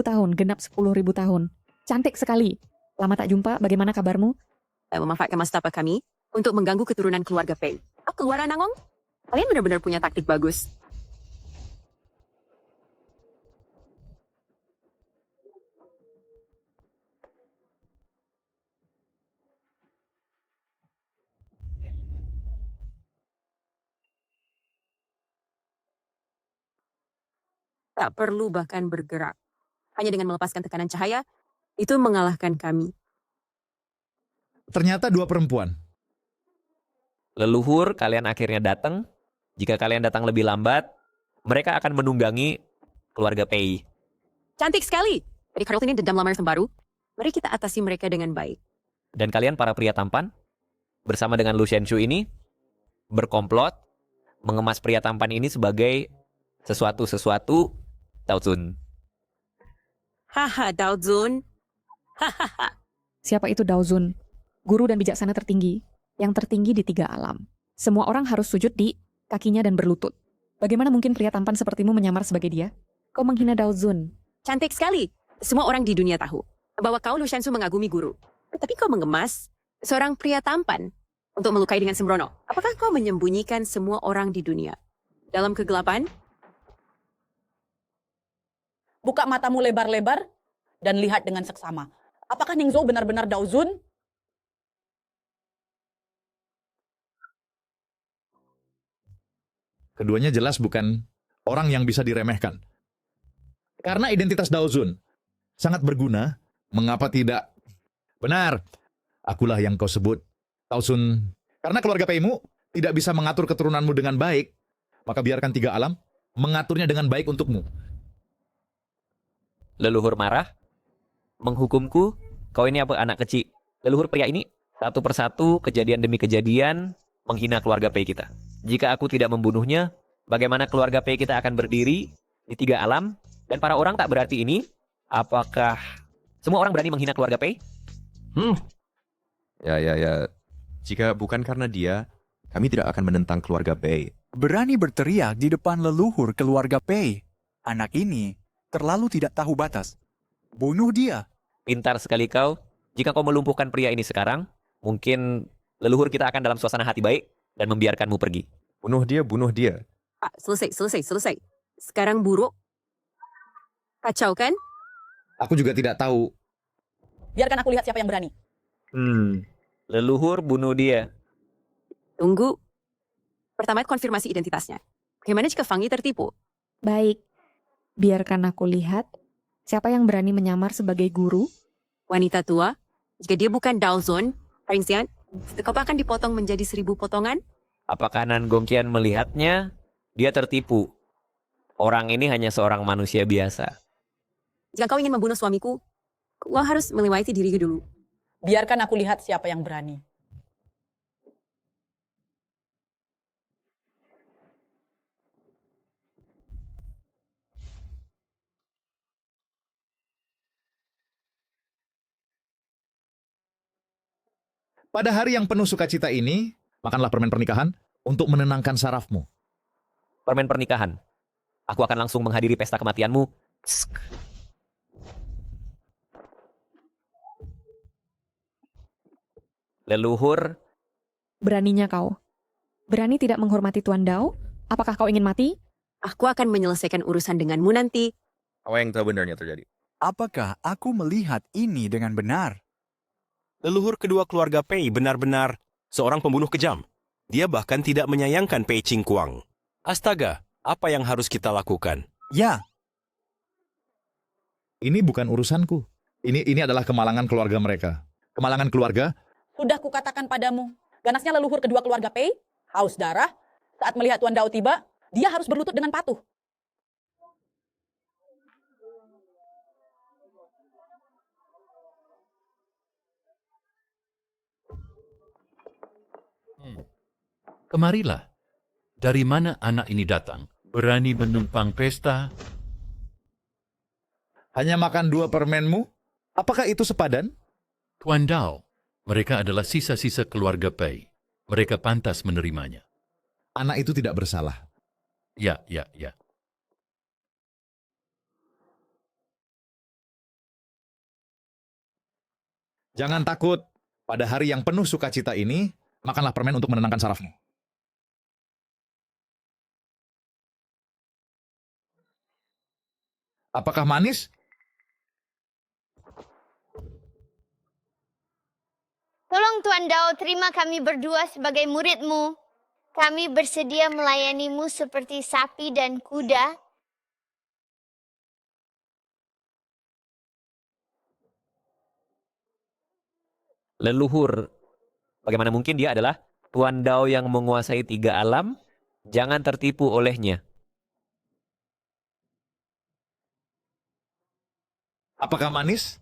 tahun, genap 10.000 tahun. Cantik sekali. Lama tak jumpa, bagaimana kabarmu? Memanfaatkan masa tapa kami untuk mengganggu keturunan keluarga Pei. Keluaran Nangong? Kalian benar-benar punya taktik bagus. tak perlu bahkan bergerak. Hanya dengan melepaskan tekanan cahaya, itu mengalahkan kami. Ternyata dua perempuan. Leluhur, kalian akhirnya datang. Jika kalian datang lebih lambat, mereka akan menunggangi keluarga Pei. Cantik sekali. Jadi Carlton ini dendam lamar baru. Mari kita atasi mereka dengan baik. Dan kalian para pria tampan, bersama dengan Lu Shenshu ini, berkomplot, mengemas pria tampan ini sebagai sesuatu Daozun. Haha, Daozun. Hahaha. Siapa itu Daozun? Guru dan bijaksana tertinggi, yang tertinggi di 3 alam. Semua orang harus sujud di kakinya dan berlutut. Bagaimana mungkin pria tampan sepertimu menyamar sebagai dia? Kau menghina Daozun. Cantik sekali. Semua orang di dunia tahu bahwa kau Lu Shensu mengagumi guru. Tapi kau mengemas seorang pria tampan untuk melukai dengan sembrono. Apakah kau menyembunyikan semua orang di dunia dalam kegelapan? Buka matamu lebar-lebar dan lihat dengan seksama. Apakah Ningzhou benar-benar Daozun? Keduanya jelas bukan orang yang bisa diremehkan. Karena identitas Daozun sangat berguna, mengapa tidak? Benar, akulah yang kau sebut Daozun. Karena keluarga Peimu tidak bisa mengatur keturunanmu dengan baik, maka biarkan 3 alam mengaturnya dengan baik untukmu. Leluhur marah, menghukumku, kau ini apa anak kecil. Leluhur pria ini satu persatu, kejadian demi kejadian, menghina keluarga Pei kita. Jika aku tidak membunuhnya, bagaimana keluarga Pei kita akan berdiri di 3 alam? Dan para orang tak berarti ini, apakah semua orang berani menghina keluarga Pei? Ya. Jika bukan karena dia, kami tidak akan menentang keluarga Pei. Berani berteriak di depan leluhur keluarga Pei. Anak ini terlalu tidak tahu batas. Bunuh dia. Pintar sekali kau. Jika kau melumpuhkan pria ini sekarang, mungkin leluhur kita akan dalam suasana hati baik dan membiarkanmu pergi. Bunuh dia. Ah, selesai. Sekarang buruk. Kacau kan? Aku juga tidak tahu. Biarkan aku lihat siapa yang berani. Leluhur bunuh dia. Tunggu. Pertama konfirmasi identitasnya. Bagaimana jika Fangi tertipu? Baik, biarkan aku lihat siapa yang berani menyamar sebagai guru. Wanita tua. Jika dia bukan Daozun, Ringxian, kau akan dipotong menjadi 1000 potongan? Apakah Nan Gongqian melihatnya? Dia tertipu. Orang ini hanya seorang manusia biasa. Jika kau ingin membunuh suamiku, kau harus melewati diriku dulu. Biarkan aku lihat siapa yang berani. Pada hari yang penuh sukacita ini, makanlah permen pernikahan untuk menenangkan sarafmu. Permen pernikahan. Aku akan langsung menghadiri pesta kematianmu. Leluhur. Beraninya kau. Berani tidak menghormati Tuan Dao? Apakah kau ingin mati? Aku akan menyelesaikan urusan denganmu nanti. Apa yang sebenarnya terjadi? Apakah aku melihat ini dengan benar? Leluhur kedua keluarga Pei benar-benar seorang pembunuh kejam. Dia bahkan tidak menyayangkan Pei Qingguang. Astaga, apa yang harus kita lakukan? Ya. Ini bukan urusanku. Ini adalah kemalangan keluarga mereka. Kemalangan keluarga. Sudah kukatakan padamu, ganasnya leluhur kedua keluarga Pei, haus darah, saat melihat Tuan Dao tiba, dia harus berlutut dengan patuh. Kemarilah. Dari mana anak ini datang? Berani menumpang pesta? Hanya makan 2 permenmu? Apakah itu sepadan? Tuan Dao, mereka adalah sisa-sisa keluarga Pei. Mereka pantas menerimanya. Anak itu tidak bersalah. Ya. Jangan takut. Pada hari yang penuh sukacita ini, makanlah permen untuk menenangkan sarafmu. Apakah manis? Tolong Tuan Dao, terima kami berdua sebagai muridmu. Kami bersedia melayanimu seperti sapi dan kuda Leluhur. Bagaimana mungkin dia adalah Tuan Dao yang menguasai 3 alam? Jangan tertipu olehnya. Apakah manis?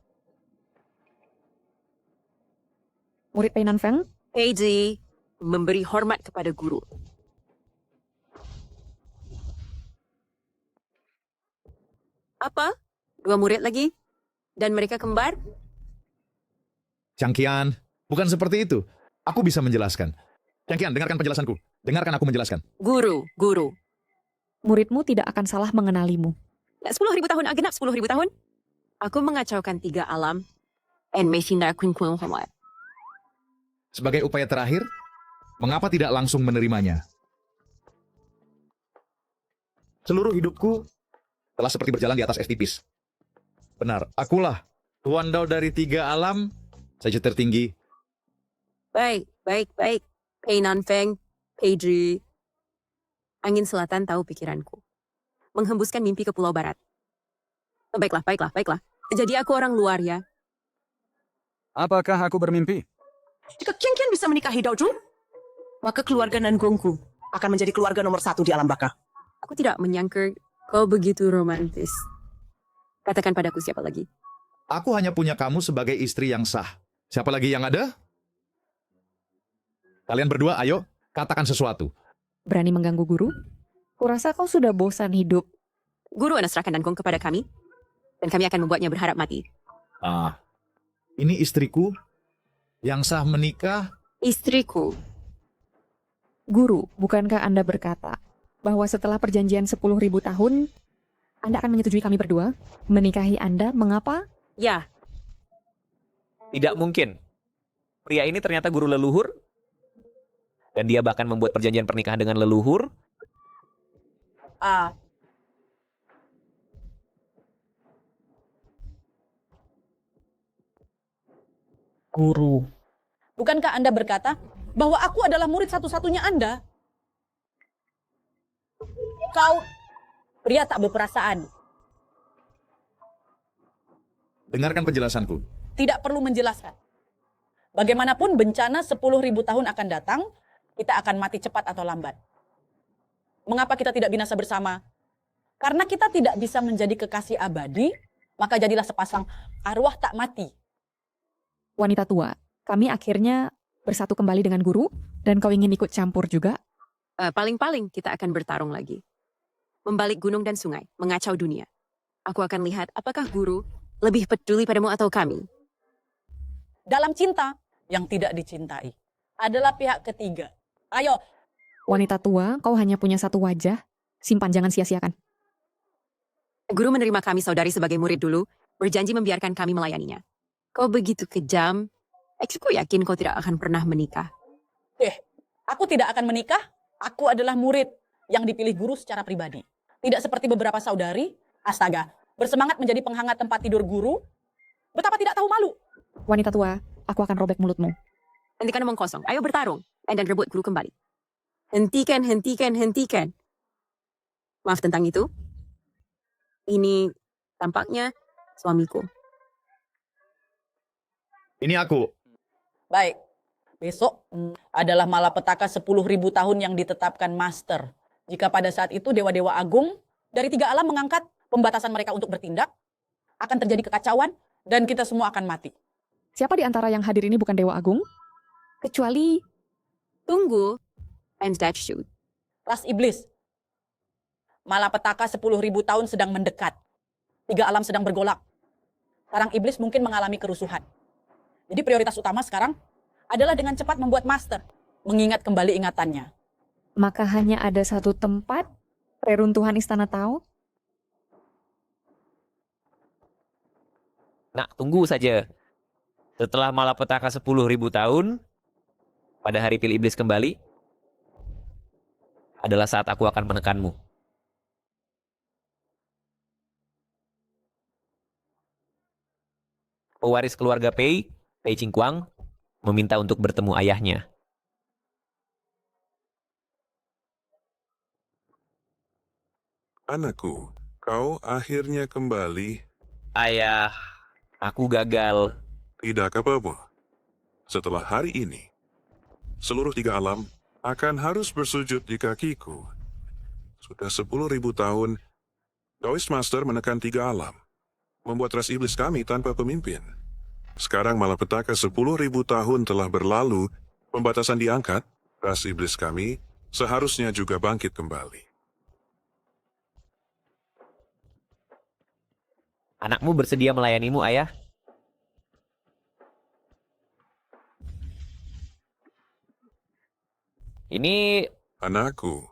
Murid Pei Nanfeng? Peiji memberi hormat kepada guru. Apa? 2 murid lagi? Dan mereka kembar? Changqian, bukan seperti itu. Aku bisa menjelaskan. Changqian, dengarkan penjelasanku. Dengarkan aku menjelaskan. Guru. Muridmu tidak akan salah mengenalimu. 10.000 tahun, genap 10.000 tahun. Aku mengacaukan 3 alam. And Mesina Kun hormat. Sebagai upaya terakhir, mengapa tidak langsung menerimanya? Seluruh hidupku telah seperti berjalan di atas es tipis. Benar, akulah Tuan Dao dari 3 alam, saja tertinggi. Baik. Pei Nanfeng, Peiji. Angin selatan tahu pikiranku. Menghembuskan mimpi ke Pulau Barat. Baiklah. Jadi aku orang luar ya. Apakah aku bermimpi? Jika Qian bisa menikahi Dao Zhu, maka keluarga Nangongku akan menjadi keluarga nomor 1 di alam baka. Aku tidak menyangka kau begitu romantis. Katakan padaku siapa lagi. Aku hanya punya kamu sebagai istri yang sah. Siapa lagi yang ada? Kalian berdua, ayo, katakan sesuatu. Berani mengganggu guru? Kurasa kau sudah bosan hidup. Guru akan serahkan Nangong kepada kami. Dan kami akan membuatnya berharap mati. Ini istriku yang sah menikah. Istriku. Guru, bukankah Anda berkata bahwa setelah perjanjian 10.000 tahun, Anda akan menyetujui kami berdua menikahi Anda? Mengapa? Ya. Tidak mungkin. Pria ini ternyata guru leluhur. Dan dia bahkan membuat perjanjian pernikahan dengan leluhur. Guru. Bukankah Anda berkata bahwa aku adalah murid satu-satunya Anda? Kau pria tak berperasaan. Dengarkan penjelasanku. Tidak perlu menjelaskan. Bagaimanapun bencana 10.000 tahun akan datang, kita akan mati cepat atau lambat. Mengapa kita tidak binasa bersama? Karena kita tidak bisa menjadi kekasih abadi, maka jadilah sepasang arwah tak mati. Wanita tua, kami akhirnya bersatu kembali dengan guru, dan kau ingin ikut campur juga? Paling-paling kita akan bertarung lagi. Membalik gunung dan sungai, mengacau dunia. Aku akan lihat apakah guru lebih peduli padamu atau kami. Dalam cinta, yang tidak dicintai adalah pihak ketiga. Ayo. Wanita tua, kau hanya punya satu wajah. Simpan, jangan sia-siakan. Guru menerima kami saudari sebagai murid dulu, berjanji membiarkan kami melayaninya. Kau begitu kejam. Aku yakin kau tidak akan pernah menikah. Aku tidak akan menikah. Aku adalah murid yang dipilih guru secara pribadi. Tidak seperti beberapa saudari, astaga, bersemangat menjadi penghangat tempat tidur guru. Betapa tidak tahu malu. Wanita tua, aku akan robek mulutmu. Hentikan omong kosong. Ayo bertarung. Dan rebut guru kembali. Hentikan. Maaf tentang itu. Ini tampaknya suamiku. Ini aku. Baik. Besok adalah malapetaka 10.000 tahun yang ditetapkan master. Jika pada saat itu dewa-dewa agung dari 3 alam mengangkat pembatasan mereka untuk bertindak, akan terjadi kekacauan dan kita semua akan mati. Siapa di antara yang hadir ini bukan dewa agung? Kecuali... Tunggu. I'm that shoot. Ras iblis. Malapetaka 10.000 tahun sedang mendekat. 3 alam sedang bergolak. Sarang iblis mungkin mengalami kerusuhan. Jadi prioritas utama sekarang adalah dengan cepat membuat master. Mengingat kembali ingatannya. Maka hanya ada satu tempat, reruntuhan Istana Tao? Nah, tunggu saja. Setelah malapetaka 10.000 tahun, pada hari pil iblis kembali, adalah saat aku akan menekanmu. Pewaris keluarga Pei Qingquang, meminta untuk bertemu ayahnya. Anakku, kau akhirnya kembali. Ayah, aku gagal. Tidak apa-apa. Setelah hari ini, seluruh tiga alam akan harus bersujud di kakiku. Sudah 10.000 tahun, Taoist Master menekan tiga alam, membuat ras iblis kami tanpa pemimpin. Sekarang malapetaka 10.000 tahun telah berlalu, pembatasan diangkat, ras iblis kami seharusnya juga bangkit kembali. Anakmu bersedia melayanimu, Ayah. Ini... Anakku,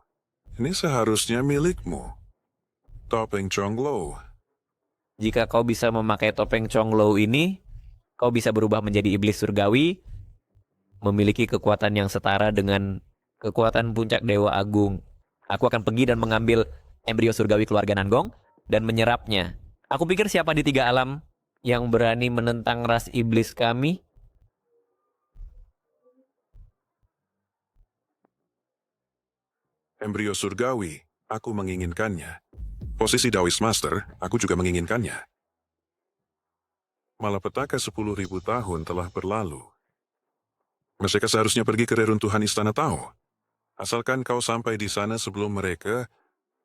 ini seharusnya milikmu. Topeng Chonglo. Jika kau bisa memakai topeng Chonglo ini, kau bisa berubah menjadi iblis surgawi, memiliki kekuatan yang setara dengan kekuatan puncak Dewa Agung. Aku akan pergi dan mengambil embrio surgawi keluarga Nangong dan menyerapnya. Aku pikir siapa di tiga alam yang berani menentang ras iblis kami? Embrio surgawi, aku menginginkannya. Posisi Taoist Master, aku juga menginginkannya. Malapetaka 10.000 tahun telah berlalu. Mereka seharusnya pergi ke reruntuhan Istana Tao. Asalkan kau sampai di sana sebelum mereka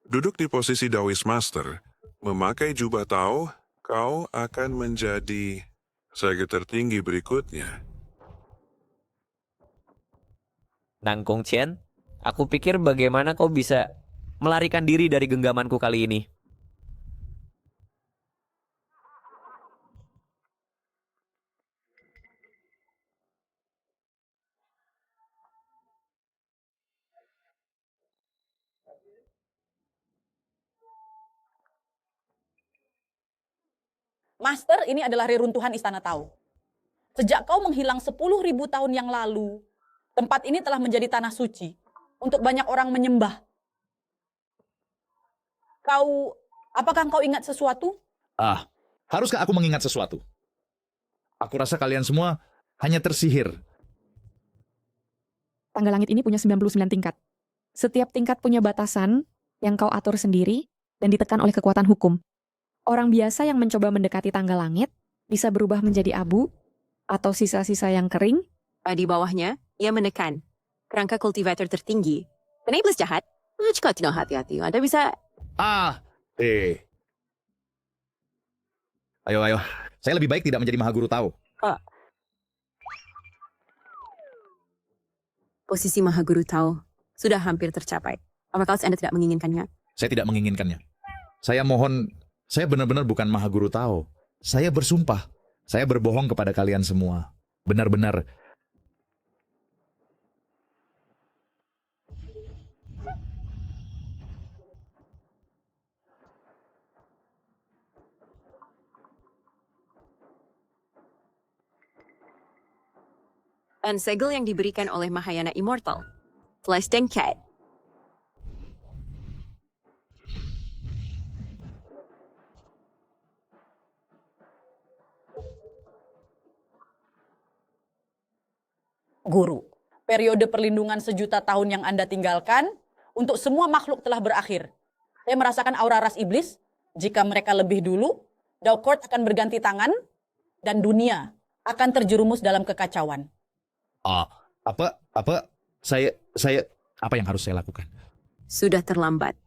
duduk di posisi Taoist Master, memakai jubah Tao, kau akan menjadi saga tertinggi berikutnya. Nangkong Chen, aku pikir bagaimana kau bisa melarikan diri dari genggamanku kali ini. Master, ini adalah reruntuhan Istana Tao. Sejak kau menghilang 10.000 tahun yang lalu, tempat ini telah menjadi tanah suci untuk banyak orang menyembah. Apakah kau ingat sesuatu? Haruskah aku mengingat sesuatu? Aku rasa kalian semua hanya tersihir. Tangga langit ini punya 99 tingkat. Setiap tingkat punya batasan yang kau atur sendiri dan ditekan oleh kekuatan hukum. Orang biasa yang mencoba mendekati tangga langit bisa berubah menjadi abu atau sisa-sisa yang kering. Di bawahnya, ia menekan kerangka kultivator tertinggi. Dan iblis jahat, jika tidak hati-hati, Anda bisa... Ayo. Saya lebih baik tidak menjadi Mahaguru Tao. Posisi Mahaguru Tao sudah hampir tercapai. Apakah Anda tidak menginginkannya? Saya tidak menginginkannya. Saya mohon, saya benar-benar bukan Mahaguru Tao. Saya bersumpah. Saya berbohong kepada kalian semua. Benar-benar. Dan segel yang diberikan oleh Mahayana Immortal, Flash dan Cat. Guru, periode perlindungan 1.000.000 tahun yang Anda tinggalkan untuk semua makhluk telah berakhir. Saya merasakan aura ras iblis. Jika mereka lebih dulu, Daukort akan berganti tangan dan dunia akan terjerumus dalam kekacauan. Apa yang harus saya lakukan? Sudah terlambat.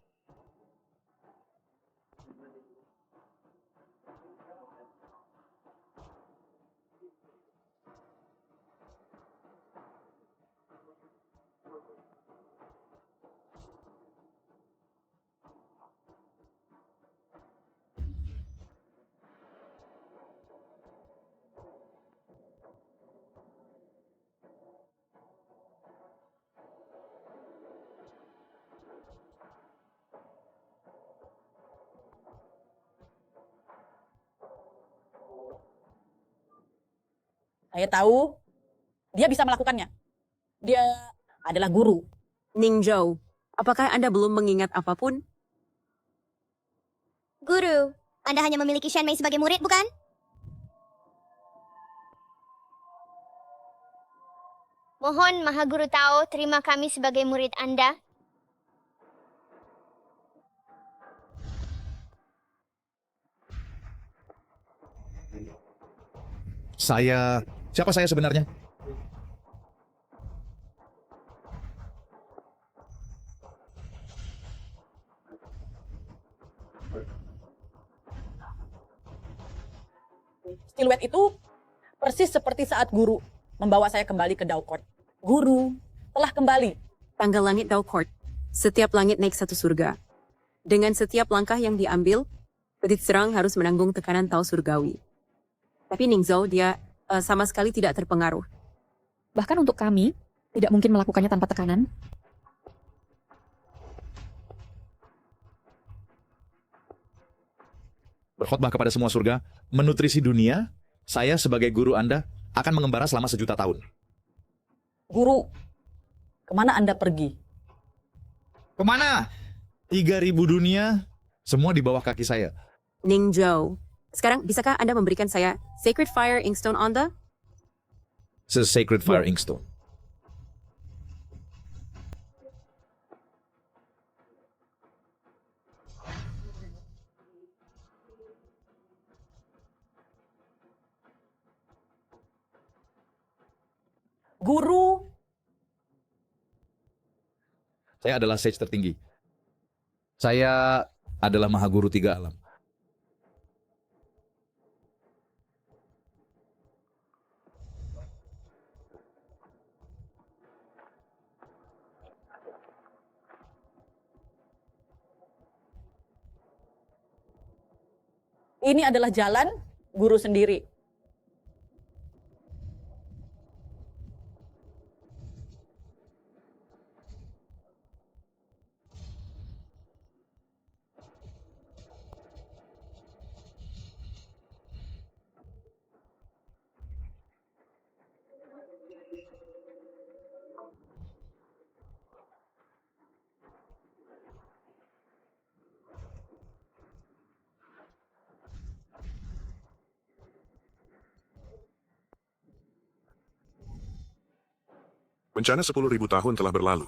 Saya tahu dia bisa melakukannya. Dia adalah guru. Ningzhou, apakah Anda belum mengingat apapun? Guru, Anda hanya memiliki Shen Mei sebagai murid, bukan? Mohon Mahaguru Tao terima kami sebagai murid Anda. Siapa saya sebenarnya? siluet itu persis seperti saat guru membawa saya kembali ke Daukort. Guru telah kembali. Tanggal langit Daukort. Setiap langit naik satu surga. Dengan setiap langkah yang diambil, Petit Serang harus menanggung tekanan Tao surgawi. Tapi Ningzhou, dia sama sekali tidak terpengaruh. Bahkan untuk kami, tidak mungkin melakukannya tanpa tekanan. Berkhotbah kepada semua surga, menutrisi dunia, saya sebagai guru Anda akan mengembara selama 1.000.000 tahun. Guru, kemana Anda pergi? Kemana? 3.000 dunia, semua di bawah kaki saya. Ningzhou, sekarang bisakah Anda memberikan saya Sacred Fire Inkstone Onda? Sacred Fire Inkstone. Guru, Saya adalah sage tertinggi. Saya adalah maha guru 3 alam. ini adalah jalan guru sendiri. Bencana 10.000 tahun telah berlalu.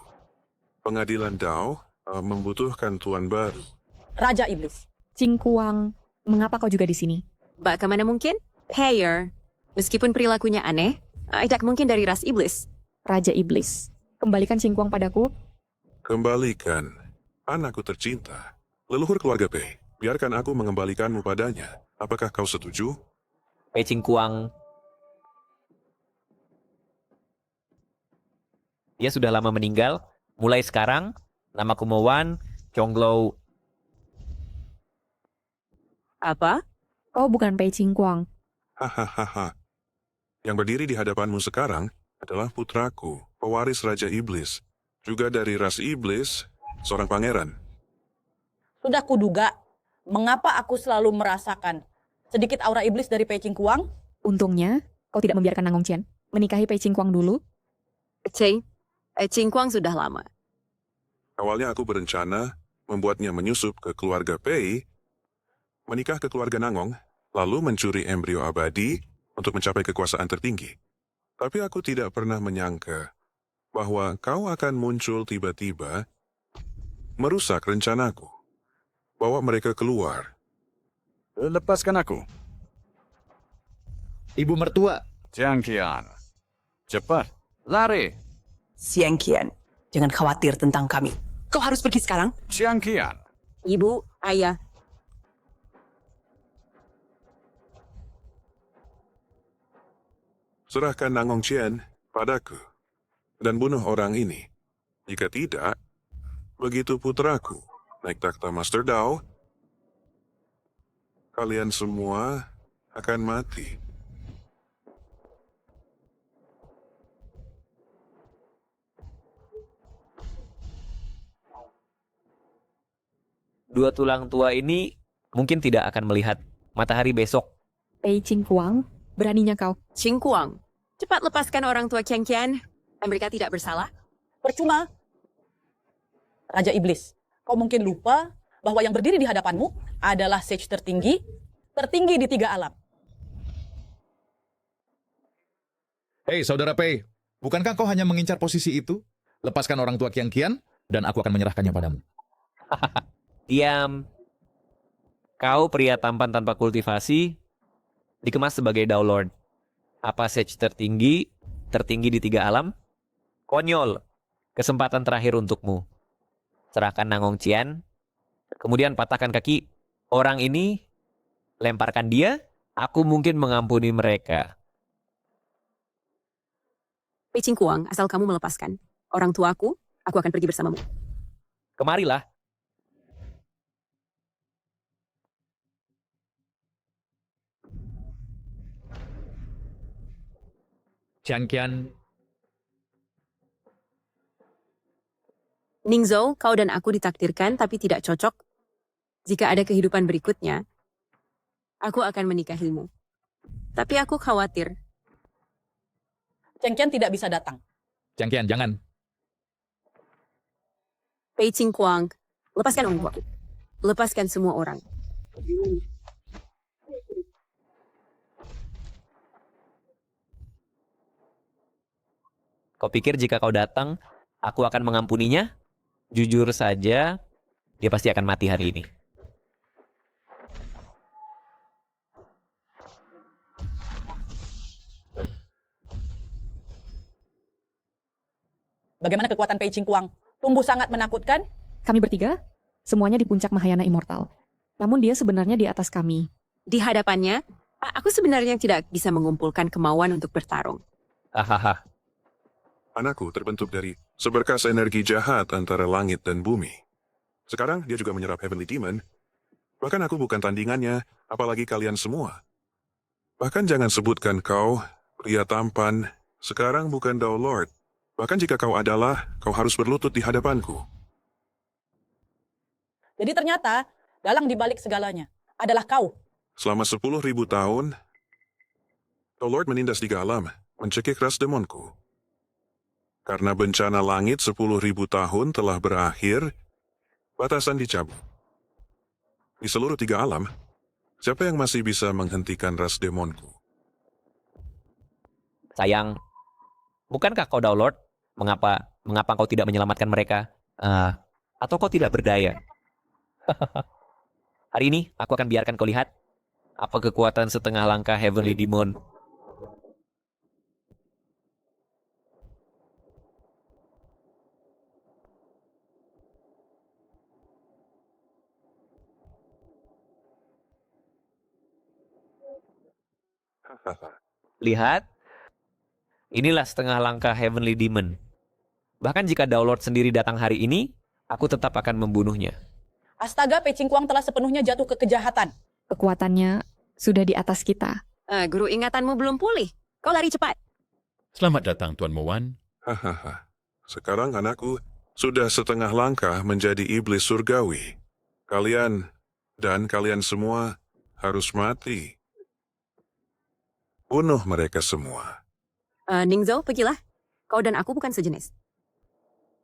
Pengadilan Dao membutuhkan tuan baru. Raja Iblis. Cingkuang, mengapa kau juga di sini? Bagaimana mungkin? Payer. Meskipun perilakunya aneh, tidak mungkin dari ras iblis. Raja Iblis, kembalikan Cingkuang padaku. Kembalikan, anakku tercinta. Leluhur keluarga Pei, biarkan aku mengembalikanmu padanya. Apakah kau setuju? Pei Cingkuang, dia sudah lama meninggal. Mulai sekarang, namaku Mowan Chonglou. Apa? Kau bukan Pei Cingkuang. Hahaha. Yang berdiri di hadapanmu sekarang adalah putraku, pewaris Raja Iblis. Juga dari ras Iblis, seorang pangeran. Sudah kuduga, mengapa aku selalu merasakan sedikit aura iblis dari Pei Cingkuang? Untungnya, kau tidak membiarkan Nangong Qian menikahi Pei Cingkuang dulu. Cingkuang sudah lama. Awalnya aku berencana membuatnya menyusup ke keluarga Pei, menikah ke keluarga Nangong, lalu mencuri embrio abadi untuk mencapai kekuasaan tertinggi. Tapi aku tidak pernah menyangka bahwa kau akan muncul tiba-tiba merusak rencanaku. Bawa mereka keluar. Lepaskan aku. Ibu mertua. Jiang Qian. Cepat, lari. Xiang Qian, jangan khawatir tentang kami. Kau harus pergi sekarang. Jiang Qian. Ibu, ayah. Serahkan Nangong Qian padaku dan bunuh orang ini. Jika tidak, begitu putraku naik takhta Master Dao, kalian semua akan mati. Dua tulang tua ini mungkin tidak akan melihat matahari besok. Pei Cingkuang, beraninya kau. Cingkuang, cepat lepaskan orang tua Qian Qian. Mereka tidak bersalah. Percuma. Raja Iblis, kau mungkin lupa bahwa yang berdiri di hadapanmu adalah sage tertinggi di 3 alam. Hei, saudara Pei, bukankah kau hanya mengincar posisi itu? Lepaskan orang tua Qian Qian, dan aku akan menyerahkannya padamu. Diam. Kau pria tampan tanpa kultivasi, dikemas sebagai Dao Lord. Apa sage tertinggi di 3 alam? Konyol. Kesempatan terakhir untukmu. Serahkan Nangong Qian, kemudian patahkan kaki orang ini, lemparkan dia Aku mungkin mengampuni mereka. Pei Qingguang, asal kamu melepaskan orang tuaku, aku akan pergi bersamamu. Kemarilah. Qian, Ningzhou, kau dan aku ditakdirkan tapi tidak cocok. Jika ada kehidupan berikutnya, aku akan menikahimu. Tapi aku khawatir. Cheng Qian tidak bisa datang. Qian, jangan. Pei Qingguang, lepaskan orang tuaku. Lepaskan semua orang. Kau pikir jika kau datang, aku akan mengampuninya? Jujur saja, dia pasti akan mati hari ini. Bagaimana kekuatan Pei Qingguang? Tumbuh sangat menakutkan. Kami bertiga, semuanya di puncak Mahayana Immortal. Namun dia sebenarnya di atas kami. Di hadapannya, aku sebenarnya tidak bisa mengumpulkan kemauan untuk bertarung. Hahaha. Anakku terbentuk dari seberkas energi jahat antara langit dan bumi. Sekarang dia juga menyerap Heavenly Demon. Bahkan aku bukan tandingannya, apalagi kalian semua. Bahkan jangan sebutkan kau, pria tampan, sekarang bukan Dao Lord. Bahkan jika kau adalah, kau harus berlutut di hadapanku. Jadi ternyata, dalang dibalik segalanya adalah kau. Selama 10.000 tahun, Dao Lord menindas 3 alam, mencekik ras demonku. Karena bencana langit 10.000 tahun telah berakhir, batasan dicabut. Di seluruh 3 alam, siapa yang masih bisa menghentikan ras demonku? Sayang, bukankah kau Dao Lord? Mengapa kau tidak menyelamatkan mereka? Atau kau tidak berdaya? Hari ini, aku akan biarkan kau lihat apa kekuatan setengah langkah Heavenly Demon. Lihat, inilah setengah langkah Heavenly Demon. Bahkan jika Dao Lord sendiri datang hari ini, aku tetap akan membunuhnya. Astaga, Pei Qingguang telah sepenuhnya jatuh ke kejahatan. Kekuatannya sudah di atas kita. Guru ingatanmu belum pulih. Kau lari cepat. Selamat datang, Tuan Mowan. Hahaha. Sekarang anakku sudah setengah langkah menjadi iblis surgawi. Kalian dan kalian semua harus mati. Bunuh mereka semua. Ningzhou, pergilah. Kau dan aku bukan sejenis.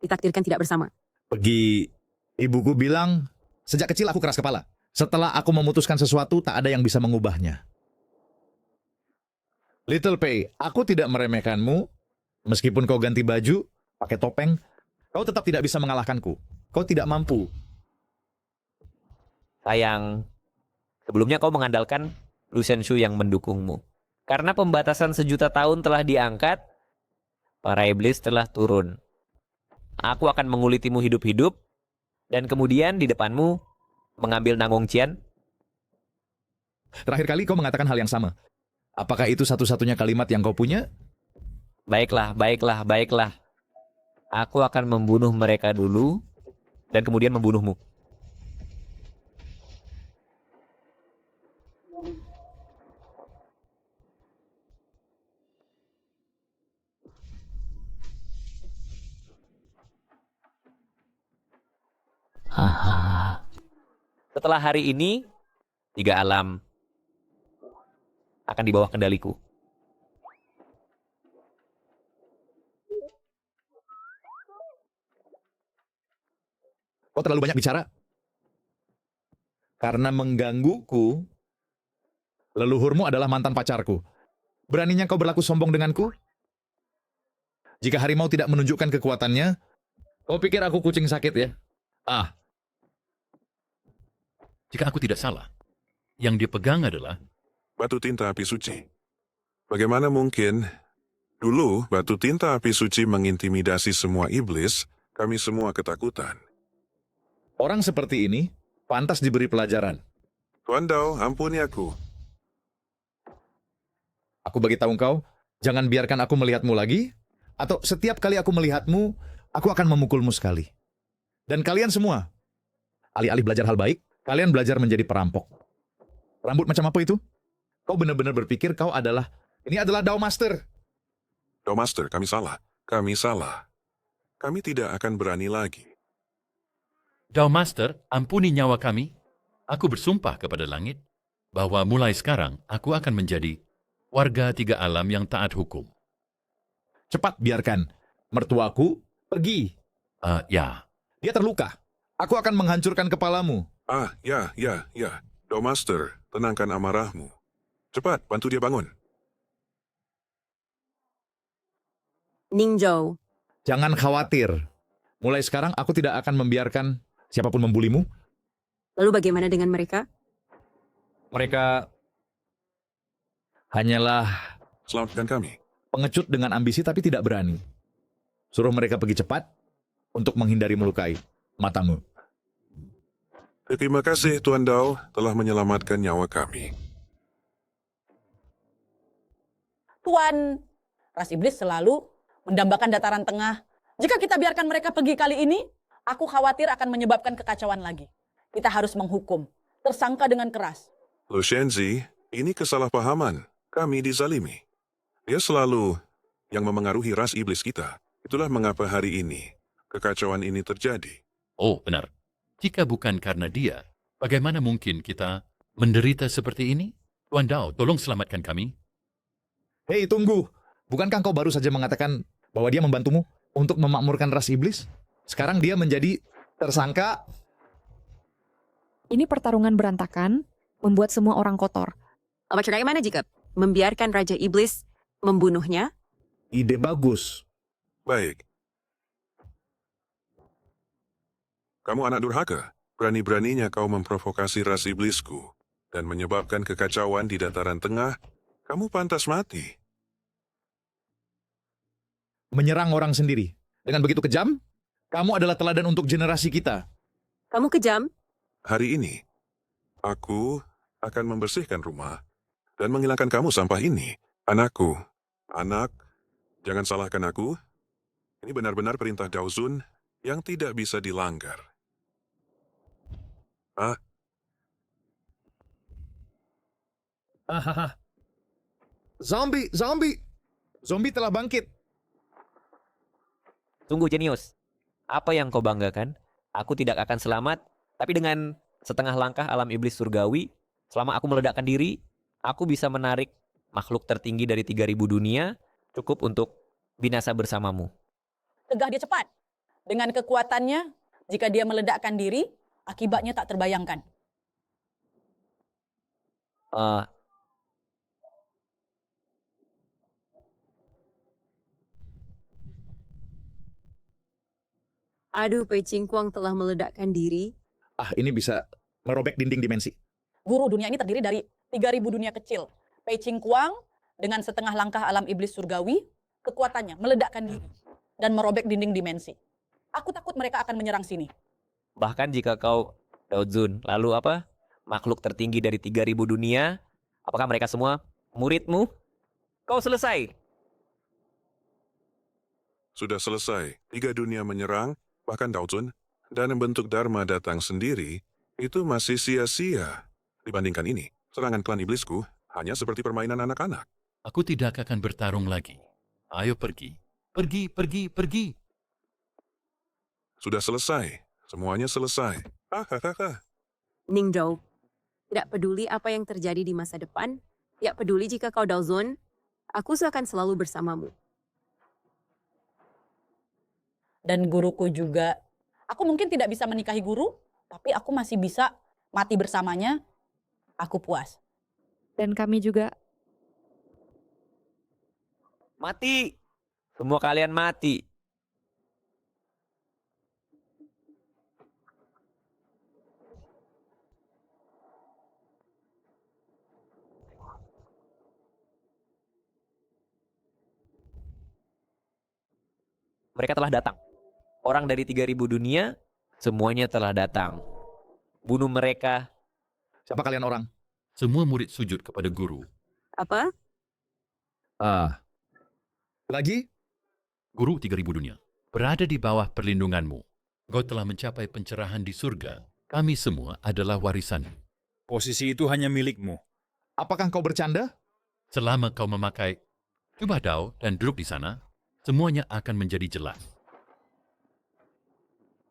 Ditakdirkan tidak bersama. Pergi. Ibuku bilang, sejak kecil aku keras kepala. Setelah aku memutuskan sesuatu, tak ada yang bisa mengubahnya. Little Pei, aku tidak meremehkanmu. Meskipun kau ganti baju, pakai topeng, kau tetap tidak bisa mengalahkanku. Kau tidak mampu. Sayang, sebelumnya kau mengandalkan Lu Shenshu yang mendukungmu. Karena pembatasan 1.000.000 tahun telah diangkat, para iblis telah turun. Aku akan mengulitimu hidup-hidup, dan kemudian di depanmu mengambil Nangong Qian. Terakhir kali kau mengatakan hal yang sama. Apakah itu satu-satunya kalimat yang kau punya? Baiklah. Aku akan membunuh mereka dulu, dan kemudian membunuhmu. Setelah hari ini, 3 alam akan di bawah kendaliku. Kau terlalu banyak bicara. Karena menggangguku, leluhurmu adalah mantan pacarku. Beraninya kau berlaku sombong denganku? Jika harimau tidak menunjukkan kekuatannya, kau pikir aku kucing sakit ya? Jika aku tidak salah, yang dia pegang adalah Batu tinta api suci. Bagaimana mungkin dulu batu tinta api suci mengintimidasi semua iblis, kami semua ketakutan. Orang seperti ini pantas diberi pelajaran. Tuan Dao, ampuni aku. Aku beritahu engkau, jangan biarkan aku melihatmu lagi, atau setiap kali aku melihatmu, aku akan memukulmu sekali. Dan kalian semua, alih-alih belajar hal baik, kalian belajar menjadi perampok. Rambut macam apa itu? Kau benar-benar berpikir kau adalah, ini adalah Dao Master. Dao Master, kami salah. Kami salah. Kami tidak akan berani lagi. Dao Master, ampuni nyawa kami. Aku bersumpah kepada langit bahwa mulai sekarang aku akan menjadi warga tiga alam yang taat hukum. Cepat biarkan mertuaku pergi. Ya. Dia terluka. Aku akan menghancurkan kepalamu. Ya. Dao Master, tenangkan amarahmu. Cepat, bantu dia bangun. Ningzhou. Jangan khawatir. Mulai sekarang aku tidak akan membiarkan siapapun membulimu. Lalu bagaimana dengan mereka? Mereka hanyalah selamatkan kami. Pengecut dengan ambisi tapi tidak berani. Suruh mereka pergi cepat untuk menghindari melukai matamu. Terima kasih Tuan Dao telah menyelamatkan nyawa kami. Tuan, ras iblis selalu mendambakan dataran tengah. Jika kita biarkan mereka pergi kali ini, aku khawatir akan menyebabkan kekacauan lagi. Kita harus menghukum tersangka dengan keras. Lu Shenzi, ini kesalahpahaman. Kami dizalimi. Dia selalu yang memengaruhi ras iblis kita. Itulah mengapa hari ini kekacauan ini terjadi. Oh, benar. Jika bukan karena dia, bagaimana mungkin kita menderita seperti ini? Tuan Dao, tolong selamatkan kami. Hei, tunggu. Bukankah kau baru saja mengatakan bahwa dia membantumu untuk memakmurkan ras iblis? Sekarang dia menjadi tersangka. Ini pertarungan berantakan, membuat semua orang kotor. Bagaimana jika membiarkan Raja Iblis membunuhnya? Ide bagus. Baik. Kamu anak durhaka. Berani-beraninya kau memprovokasi ras iblisku dan menyebabkan kekacauan di dataran tengah. Kamu pantas mati. Menyerang orang sendiri. Dengan begitu kejam, kamu adalah teladan untuk generasi kita. Kamu kejam? Hari ini, aku akan membersihkan rumah dan menghilangkan kamu sampah ini. Anakku, jangan salahkan aku. Ini benar-benar perintah Dao Zun yang tidak bisa dilanggar. Zombie telah bangkit. Sungguh jenius. Apa yang kau banggakan? Aku tidak akan selamat, tapi dengan setengah langkah alam iblis surgawi, selama aku meledakkan diri, aku bisa menarik makhluk tertinggi dari 3000 dunia, cukup untuk binasa bersamamu. Cegah dia cepat. Dengan kekuatannya, jika dia meledakkan diri, akibatnya tak terbayangkan. Aduh, Pei Qingguang telah meledakkan diri. Ini bisa merobek dinding dimensi. Guru, dunia ini terdiri dari 3000 dunia kecil. Pei Qingguang dengan setengah langkah alam iblis surgawi, kekuatannya meledakkan diri dan merobek dinding dimensi. Aku takut mereka akan menyerang sini. Bahkan jika kau Dao Zun, lalu apa? Makhluk tertinggi dari 3000 dunia, apakah mereka semua muridmu? Kau selesai. Sudah selesai. 3 dunia menyerang, bahkan Dao Zun, dan membentuk Dharma datang sendiri, itu masih sia-sia. Dibandingkan ini, serangan klan iblisku hanya seperti permainan anak-anak. Aku tidak akan bertarung lagi. Ayo pergi. Pergi. Sudah selesai. Semuanya selesai. Ningzhou, tidak peduli apa yang terjadi di masa depan, tidak peduli jika kau Dao Zun, aku akan selalu bersamamu. Dan guruku juga. Aku mungkin tidak bisa menikahi guru, tapi aku masih bisa mati bersamanya. Aku puas. Dan kami juga. Mati. Semua kalian mati. Mereka telah datang. Orang dari 3000 dunia, semuanya telah datang. Bunuh mereka. Siapa kalian orang? Semua murid sujud kepada guru. Apa? Lagi? Guru 3000 dunia, berada di bawah perlindunganmu. Kau telah mencapai pencerahan di surga. Kami semua adalah warisan. Posisi itu hanya milikmu. Apakah kau bercanda? Selama kau memakai jubah dao dan duduk di sana, semuanya akan menjadi jelas.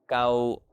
Kau